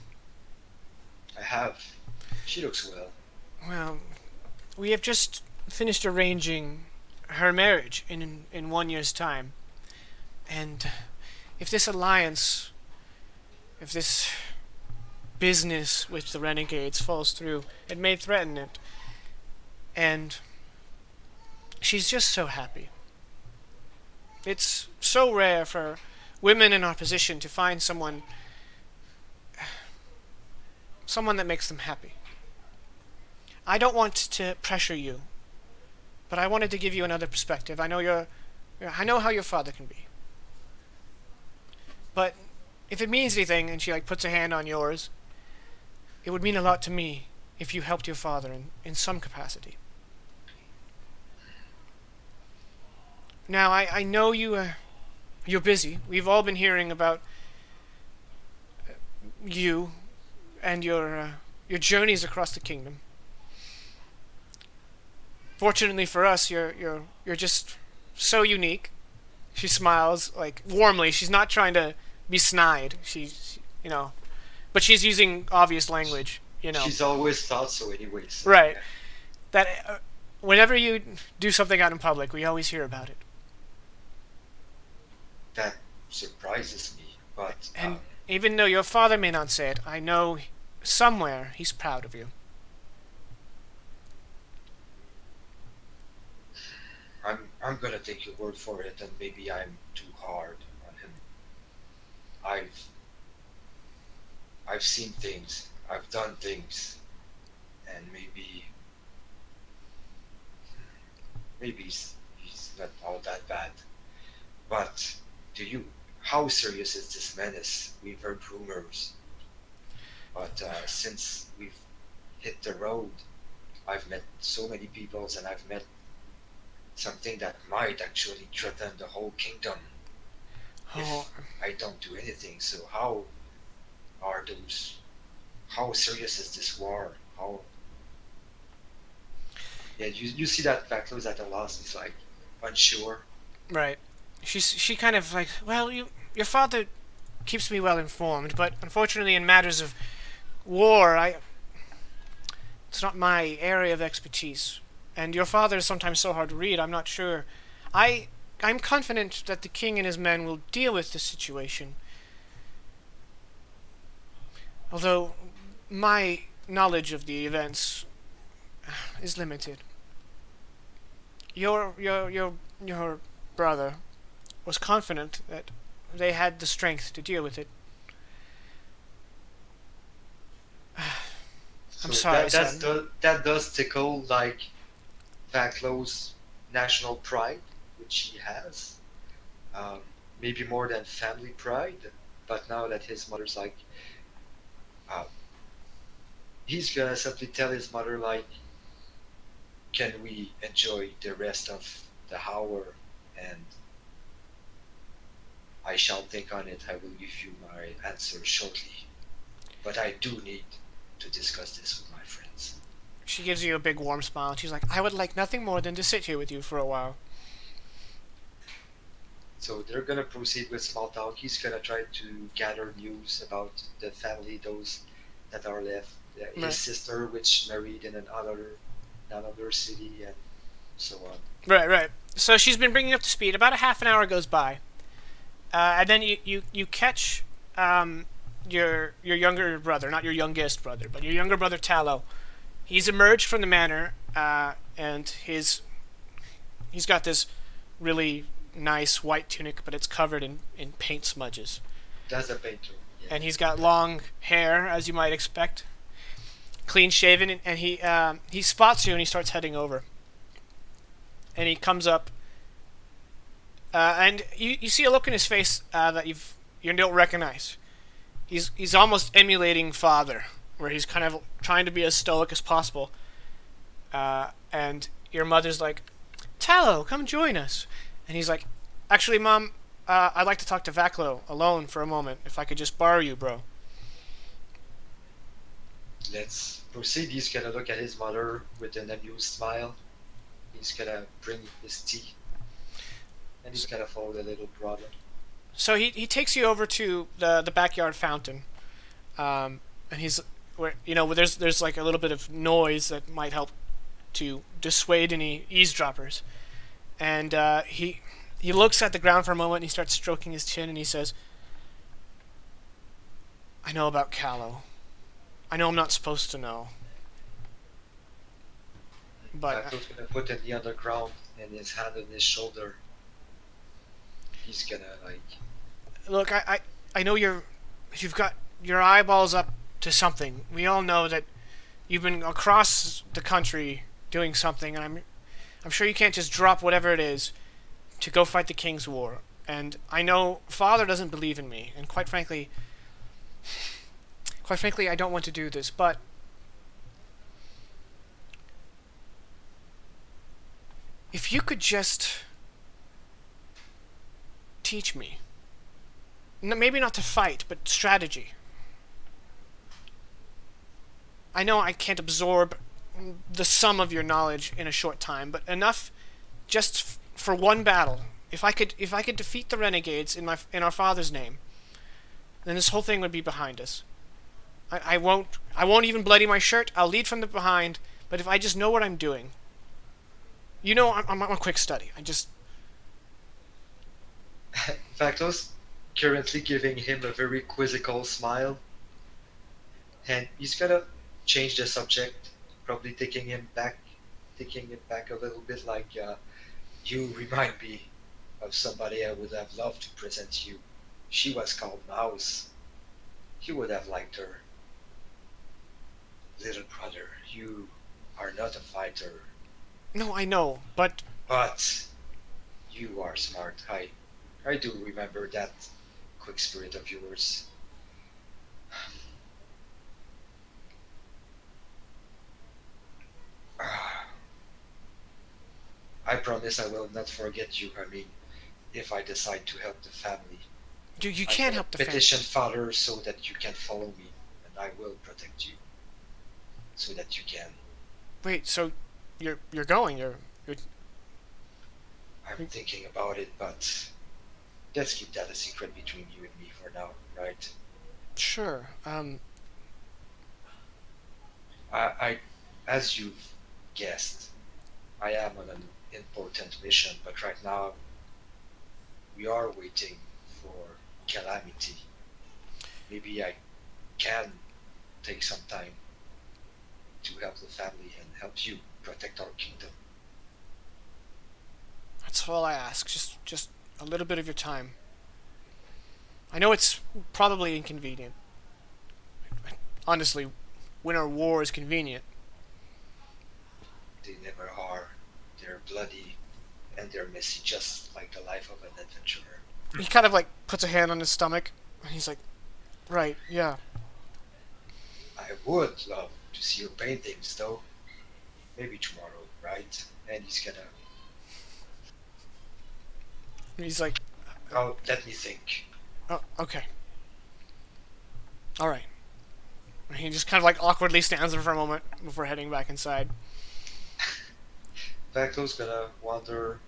I have. She looks well. Well, we have just finished arranging her marriage in 1 year's time, and if this alliance, if this business with the renegades falls through, it may threaten it. And she's just so happy. It's so rare for women in our position to find someone that makes them happy. I don't want to pressure you, but I wanted to give you another perspective. I know how your father can be. But if it means anything, and she like puts a hand on yours, it would mean a lot to me if you helped your father in some capacity. Now, I know you're busy. We've all been hearing about you and your journeys across the kingdom. Fortunately for us, you're just so unique. She smiles like warmly. She's not trying to be snide. She's but she's using obvious language. She's always thought so, anyways. Right. That whenever you do something out in public, we always hear about it. That surprises me, but And even though your father may not say it, I know somewhere he's proud of you. I'm gonna take your word for it, and maybe I'm too hard on him. I've seen things, I've done things, and maybe he's not all that bad. But to you, how serious is this menace? We've heard rumors, but since we've hit the road, I've met so many peoples, and I've met something that might actually threaten the whole kingdom Oh, if I don't do anything. So how serious is this war? Yeah, you see that Vaclo's at a loss. He's like unsure. right. She kind of like, well, your father keeps me well informed, but unfortunately in matters of war, it's not my area of expertise. And your father is sometimes so hard to read, I'm not sure. I'm confident that the king and his men will deal with the situation. Although my knowledge of the events is limited. Your brother was confident that they had the strength to deal with it. I'm sorry, son. That does tickle like Vaclo's national pride, which he has. Maybe more than family pride. But now that his mother's like, uh, he's gonna simply tell his mother like, can we enjoy the rest of the hour, and I shall think on it. I will give you my answer shortly. But I do need to discuss this with my friends. She gives you a big warm smile. She's like, I would like nothing more than to sit here with you for a while. So they're gonna proceed with small talk. He's gonna try to gather news about the family, those that are left. His Right. sister, which married in another city, and so on. Right. So she's been bringing you up to speed. About a half an hour goes by. And then you catch your younger brother, not your youngest brother, but your younger brother Tallow. He's emerged from the manor, and he's got this really nice white tunic, but it's covered in paint smudges. That's a painter. Yeah. And he's got long hair, as you might expect, clean shaven, and he spots you and he starts heading over. And he comes up, and you see a look in his face that you don't recognize. He's almost emulating father, where he's kind of trying to be as stoic as possible. And your mother's like, Tallow, come join us. And he's like, actually, Mom, I'd like to talk to Vaclo alone for a moment. If I could just borrow you, bro. Let's proceed. He's gonna look at his mother with an amused smile. He's gonna bring his tea, and he's gonna follow the little brother. So he takes you over to the backyard fountain, and he's where where there's like a little bit of noise that might help to dissuade any eavesdroppers. And he looks at the ground for a moment and he starts stroking his chin and he says, "I know about Callow. I know I'm not supposed to know. But Vaclo's gonna put in the underground and his hand on his shoulder. He's gonna like. look, I know you've got your eyeballs up to something. We all know that you've been across the country doing something, and I'm sure you can't just drop whatever it is to go fight the King's War. And I know Father doesn't believe in me, and quite frankly, I don't want to do this. But if you could just teach me, maybe not to fight, but strategy. I know I can't absorb the sum of your knowledge in a short time, but enough just for one battle. If I could defeat the renegades in our father's name, then this whole thing would be behind us. I won't even bloody my shirt. I'll lead from the behind, but if I just know what I'm doing. I'm a quick study. Vaclo's currently giving him a very quizzical smile, and he's gonna change the subject, probably taking it back a little bit. Like, you remind me of somebody I would have loved to present you. She was called Mouse. You would have liked her. Little brother, you are not a fighter, No, I know, but but you are smart. I do remember that quick spirit of yours. I promise I will not forget you. I mean, if I decide to help the family. you I can't will help the family. petition Father so that you can follow me, and I will protect you. So that you can. Wait, so you're going? You're I'm thinking about it, but let's keep that a secret between you and me for now, right? sure. I as you've guessed, I am on an important mission, but right now we are waiting for calamity. Maybe I can take some time to help the family and help you protect our kingdom. That's all I ask. Just a little bit of your time. I know it's probably inconvenient. Honestly, winter war is convenient. They never are. They're bloody and they're messy, just like the life of an adventurer. He kind of like puts a hand on his stomach, and he's like, "Right, yeah." I would love to see your paintings, though. Maybe tomorrow, right? And he's gonna. And he's like, Oh, let me think. "Oh, okay, all right." And he just kind of like awkwardly stands there for a moment before heading back inside. Vaclo's gonna wander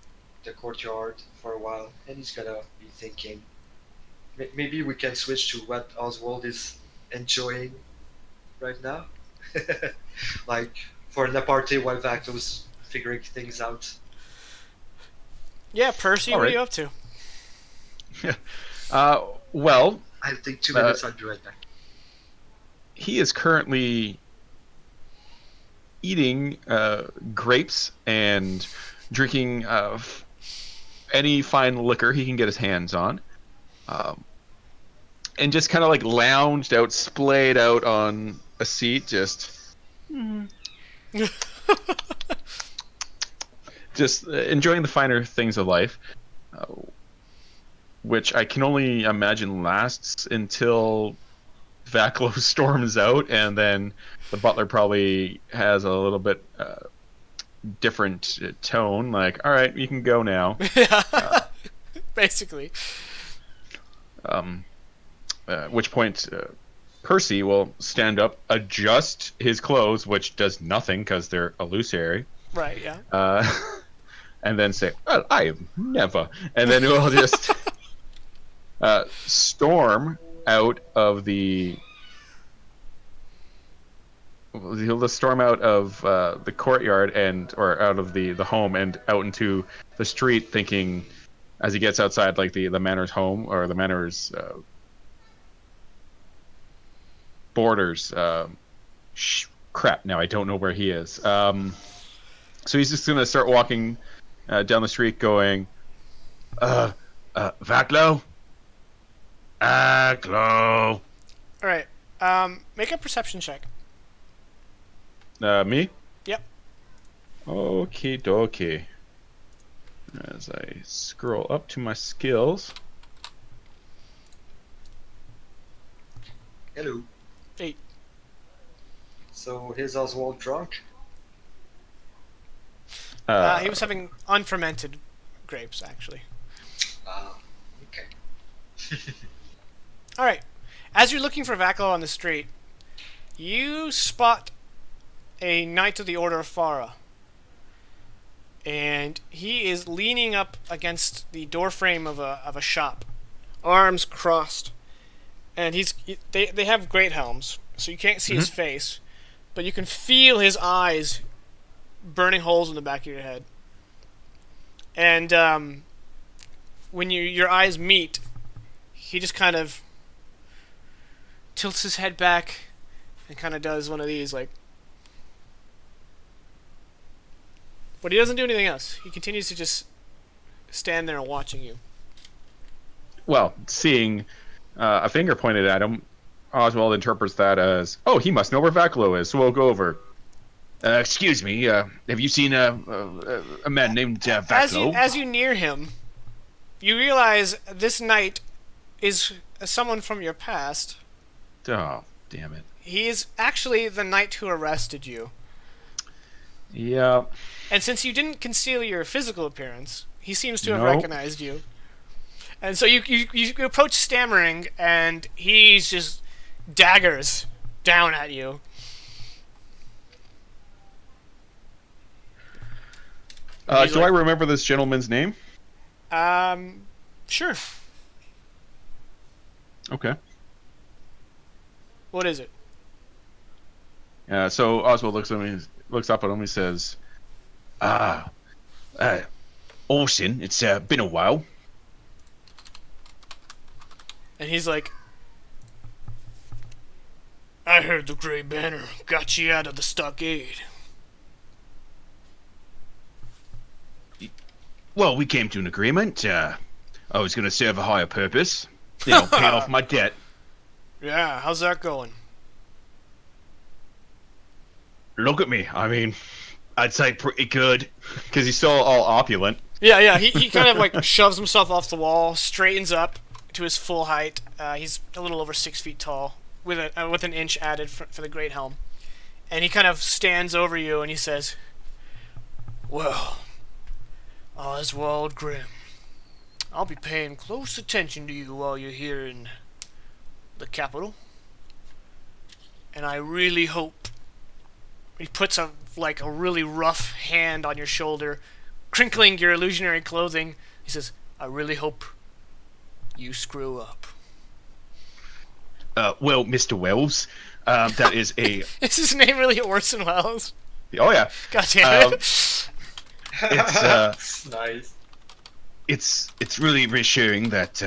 the courtyard for a while, and he's gonna be thinking. Maybe we can switch to what Oswald is enjoying right now, like for an apartheid while Vaclo's figuring things out. Yeah, Percy, All what are right. you up to? Well, I'll take 2 minutes. I'll be right back. he is currently eating grapes and drinking any fine liquor he can get his hands on, and just kind of like lounged out, splayed out on a seat, just enjoying the finer things of life, which I can only imagine lasts until Vaclo storms out, and then the butler probably has a little bit different tone, like, "All right, you can go now." Basically. At which point, Percy will stand up, adjust his clothes, which does nothing because they're illusory, Right, yeah. and then say, "Well, I have never," and then we'll just storm out of the he'll just storm out of the courtyard or out of the home and out into the street, thinking as he gets outside, like the manor's home or the manor's borders. Crap! Now I don't know where he is. So he's just gonna start walking down the street, going, Vaclo, Vaclo. All right. Make a perception check. Me? Yep. Okie dokie. As I scroll up to my skills. Hello. 8. So is Oswald drunk? He was having unfermented grapes, actually. Okay. All right. As you're looking for Vaclo on the street, you spot a Knight of the Order of Farah. And he is leaning up against the doorframe of a shop, arms crossed. And they have great helms, so you can't see his face, but you can feel his eyes burning holes in the back of your head. And when your eyes meet, he just kind of tilts his head back and kind of does one of these, like. But he doesn't do anything else. He continues to just stand there and watching you. Well, seeing a finger pointed at him, Oswald interprets that as, "Oh, he must know where Vaclo is, so we'll go over." Excuse me, have you seen a man named Vaclo? As you near him, you realize this knight is someone from your past. Oh, damn it. He is actually the knight who arrested you. Yeah. And since you didn't conceal your physical appearance, he seems to have No. recognized you. And so you approach stammering, and he's just daggers down at you. Do I remember this gentleman's name? Sure. Okay. What is it? So Oswald looks up at him. He says, Orson, it's been a while. And he's like, I heard the Grey Banner got you out of the stockade. Well, we came to an agreement. I was going to serve a higher purpose. Pay off my debt. Yeah, how's that going? Look at me. I mean, I'd say pretty good. because he's still all opulent. Yeah, he kind of like shoves himself off the wall, straightens up to his full height. He's a little over 6 feet tall, with an inch added for the great helm. And he kind of stands over you and he says, Well, Oswald Grimm, I'll be paying close attention to you while you're here in the capital. And I really hope. He puts a really rough hand on your shoulder, crinkling your illusionary clothing. He says, I really hope you screw up. Well, Mr. Wells, that is a... Is his name really Orson Welles? Oh yeah. God damn it. It's nice. it's really reassuring that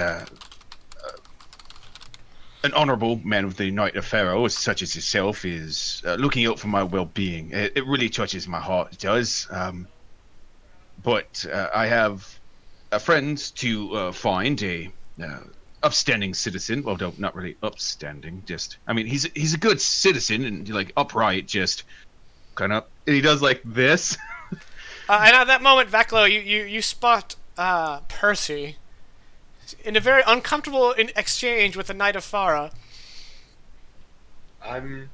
an honourable man of the Knight of Pharaoh, such as yourself, is looking out for my well-being. It really touches my heart, it does. But I have a friend to find, a upstanding citizen. Well, no, not really upstanding. Just, I mean, he's a good citizen and like upright. Just kind of, he does like this. And at that moment, Vaclo, you spot Percy in a very uncomfortable exchange with the Knight of Farah. I'm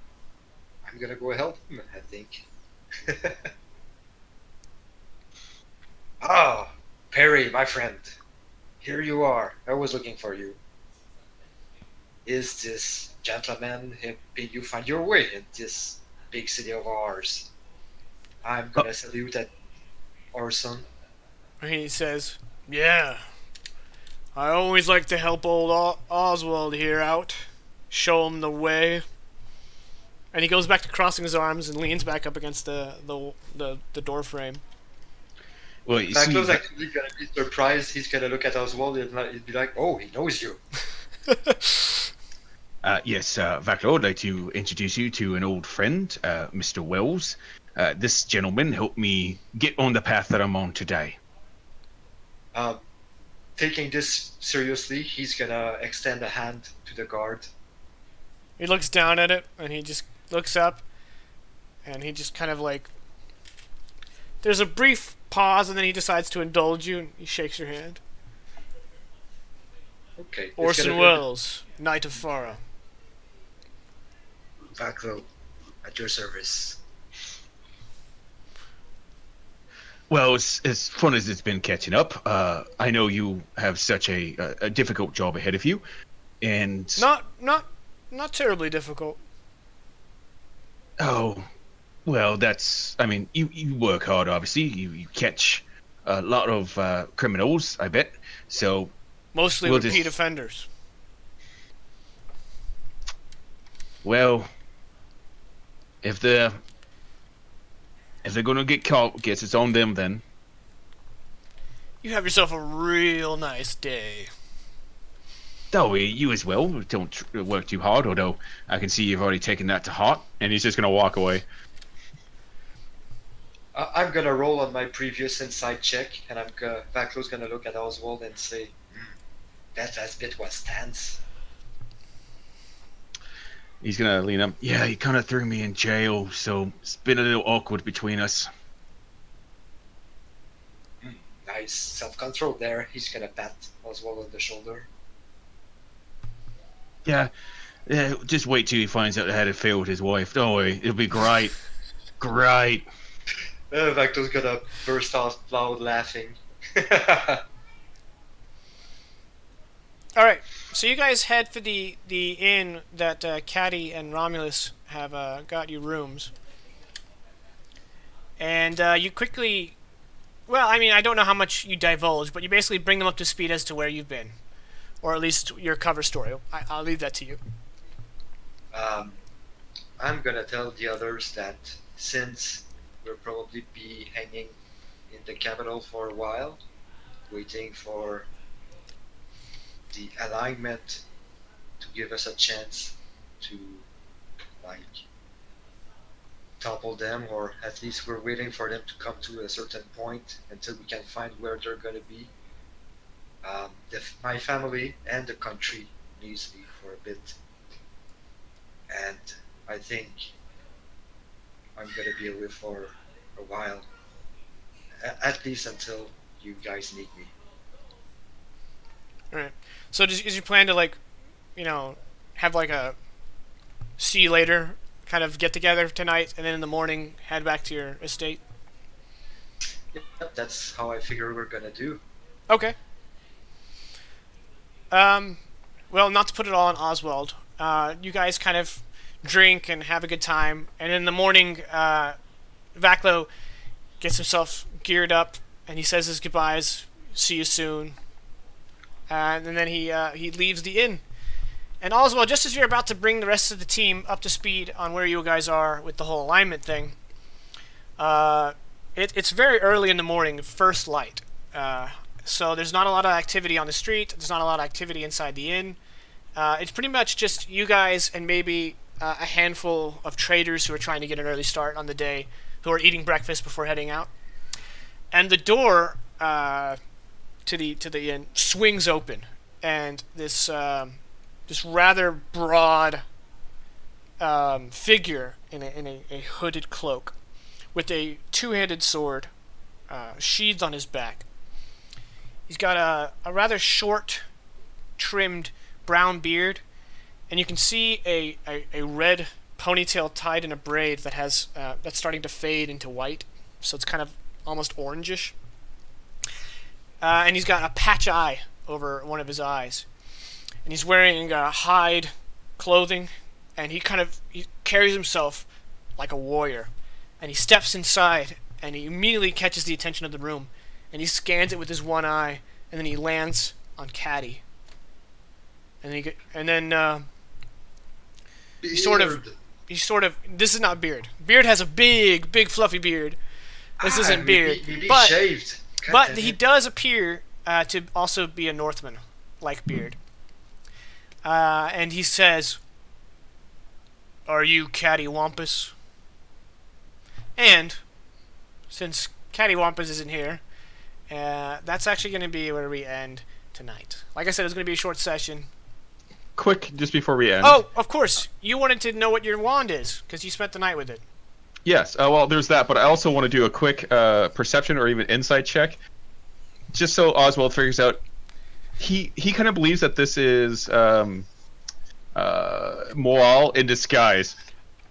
gonna go help him, I think. Ah, Perry, my friend. Here you are. I was looking for you. Is this gentleman helping you find your way in this big city of ours? I'm gonna salute at Orson. And he says, Yeah, I always like to help old Oswald here out. Show him the way. And he goes back to crossing his arms and leans back up against the door frame. Well, you see, Vaclo's actually gonna be surprised. He's gonna look at Oswald and he'd be like, "Oh, he knows you." yes, Vaclo, I'd like to introduce you to an old friend, Mr. Wells. This gentleman helped me get on the path that I'm on today. Taking this seriously, he's gonna extend a hand to the guard. He looks down at it, and he just looks up, and he just kind of like... There's a brief pause, and then he decides to indulge you, and he shakes your hand. Okay. it's Orson gonna be- Welles, Knight of Farah. Vaclo, at your service. Well, as fun as it's been catching up, I know you have such a difficult job ahead of you, and Not terribly difficult. oh, well, I mean, you work hard, obviously. You catch a lot of criminals, I bet. So Mostly We'll repeat just- offenders. well, if they're gonna get caught, guess it's on them then. You have yourself a real nice day. Oh, you as well. Don't work too hard, although I can see you've already taken that to heart. And he's just gonna walk away. I'm gonna roll on my previous inside check, and Vaclo's gonna look at Oswald and say, "That last bit was tense." He's gonna lean up. Yeah, he kind of threw me in jail, so it's been a little awkward between us. Nice self-control there. He's gonna pat Oswald on the shoulder. Yeah, just wait till he finds out how to feel with his wife. Don't worry, it'll be great. Great. Vaclo's gonna burst out loud laughing. All right, so you guys head for the inn that Caddy and Romulus have got you rooms, and you quickly, well, I mean, I don't know how much you divulge, but you basically bring them up to speed as to where you've been, or at least your cover story. I'll leave that to you. I'm gonna tell the others that since we'll probably be hanging in the capital for a while, waiting for the alignment to give us a chance to, like, topple them, or at least we're waiting for them to come to a certain point until we can find where they're gonna be. My family and the country needs me for a bit, and I think I'm gonna be away for a while, at least until you guys need me. All right. So is your plan to, like, have like a see you later kind of get together tonight, and then in the morning head back to your estate? Yep, that's how I figure we're gonna do. Okay. Well, not to put it all on Oswald. You guys kind of drink and have a good time, and in the morning, Vaclo gets himself geared up, and he says his goodbyes. See you soon. And then he leaves the inn. And Oswald, just as you're about to bring the rest of the team up to speed on where you guys are with the whole alignment thing, it's very early in the morning, first light. So there's not a lot of activity on the street. There's not a lot of activity inside the inn. It's pretty much just you guys and maybe a handful of traders who are trying to get an early start on the day, who are eating breakfast before heading out. And the door to the inn swings open, and this rather broad figure in a hooded cloak with a two-handed sword sheathed on his back. He's got a rather short, trimmed brown beard, and you can see a red ponytail tied in a braid that has that's starting to fade into white, so it's kind of almost orangish. And he's got a patch eye over one of his eyes, and he's wearing hide clothing, and he carries himself like a warrior, and he steps inside, and he immediately catches the attention of the room, and he scans it with his one eye, and then he lands on Caddy, and then he sort of he's sort of. This is not Beard. Beard has a big fluffy beard. This isn't Beard. Maybe but shaved. but he does appear to also be a Northman, like Beard. And he says, "Are you Cattywampus?" And since Cattywampus isn't here, that's actually going to be where we end tonight. Like I said, it's going to be a short session. Quick, just before we end. Oh, of course. You wanted to know what your wand is, because you spent the night with it. Yes, well, there's that, but I also want to do a quick perception or even insight check, just so Oswald figures out. He kind of believes that this is Moal in disguise,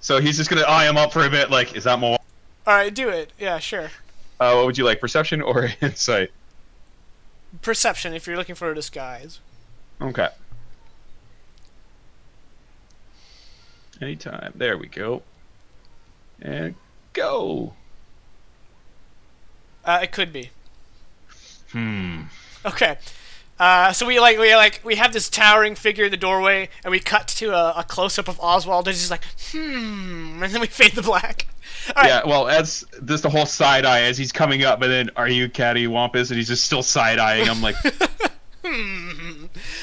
so he's just gonna eye him up for a bit. Like, is that Moal? All right, do it. Yeah, sure. What would you like, perception or insight? Perception, if you're looking for a disguise. Okay. Anytime. There we go. And go. It could be. Hmm. Okay. So we have this towering figure in the doorway, and we cut to a close up of Oswald, and he's just like, and then we fade to black. All right. Yeah, well, as this the whole side eye as he's coming up, and then are you Cattywampus? And he's just still side eyeing him like.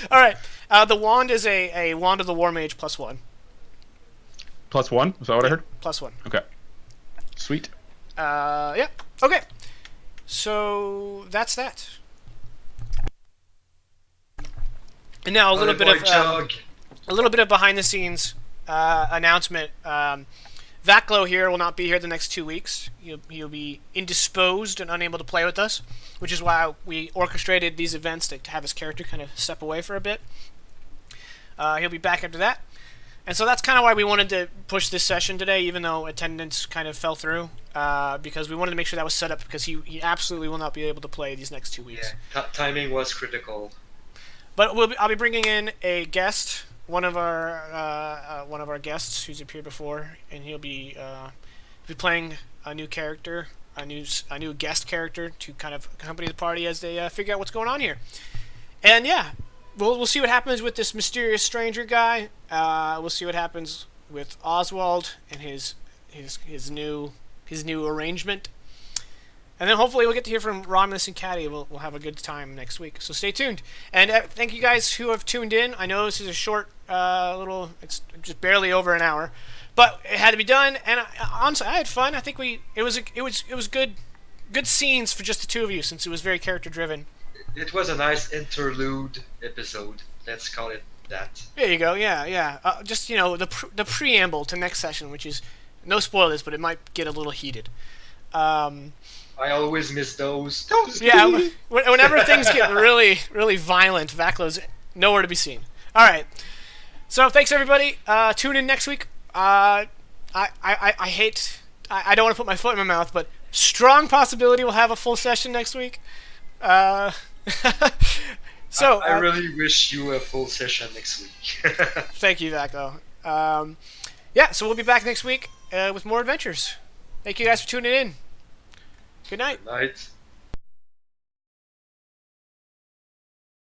All right. The wand is a wand of the War Mage +1. +1? Is that what I heard? +1. Okay. Sweet. Yeah. Okay. So that's that. And now a little bit of behind the scenes announcement. Vaclo here will not be here the next 2 weeks. He'll be indisposed and unable to play with us, which is why we orchestrated these events to have his character kind of step away for a bit. He'll be back after that. And so that's kind of why we wanted to push this session today, even though attendance kind of fell through, because we wanted to make sure that was set up, because he absolutely will not be able to play these next 2 weeks. Yeah, timing was critical. But I'll be bringing in a guest, one of our guests who's appeared before, and he'll be playing a new character, a new guest character to kind of accompany the party as they figure out what's going on here. And yeah. We'll see what happens with this mysterious stranger guy. We'll see what happens with Oswald and his new arrangement. And then hopefully we'll get to hear from Romulus and Caddy. We'll have a good time next week. So stay tuned. And thank you guys who have tuned in. I know this is a short it's just barely over an hour, but it had to be done. And honestly, I had fun. I think it was good scenes for just the two of you, since it was very character driven. It was a nice interlude episode. Let's call it that. There you go. Yeah. Just the preamble to next session, which is no spoilers, but it might get a little heated. I always miss those. Yeah. Whenever things get really, really violent, Vaclo's nowhere to be seen. All right. So thanks everybody. Tune in next week. I don't want to put my foot in my mouth, but strong possibility we'll have a full session next week. So I really wish you a full session next week. Thank you, Vaclo. Yeah, so we'll be back next week with more adventures. Thank you guys for tuning in. Good night. Good night.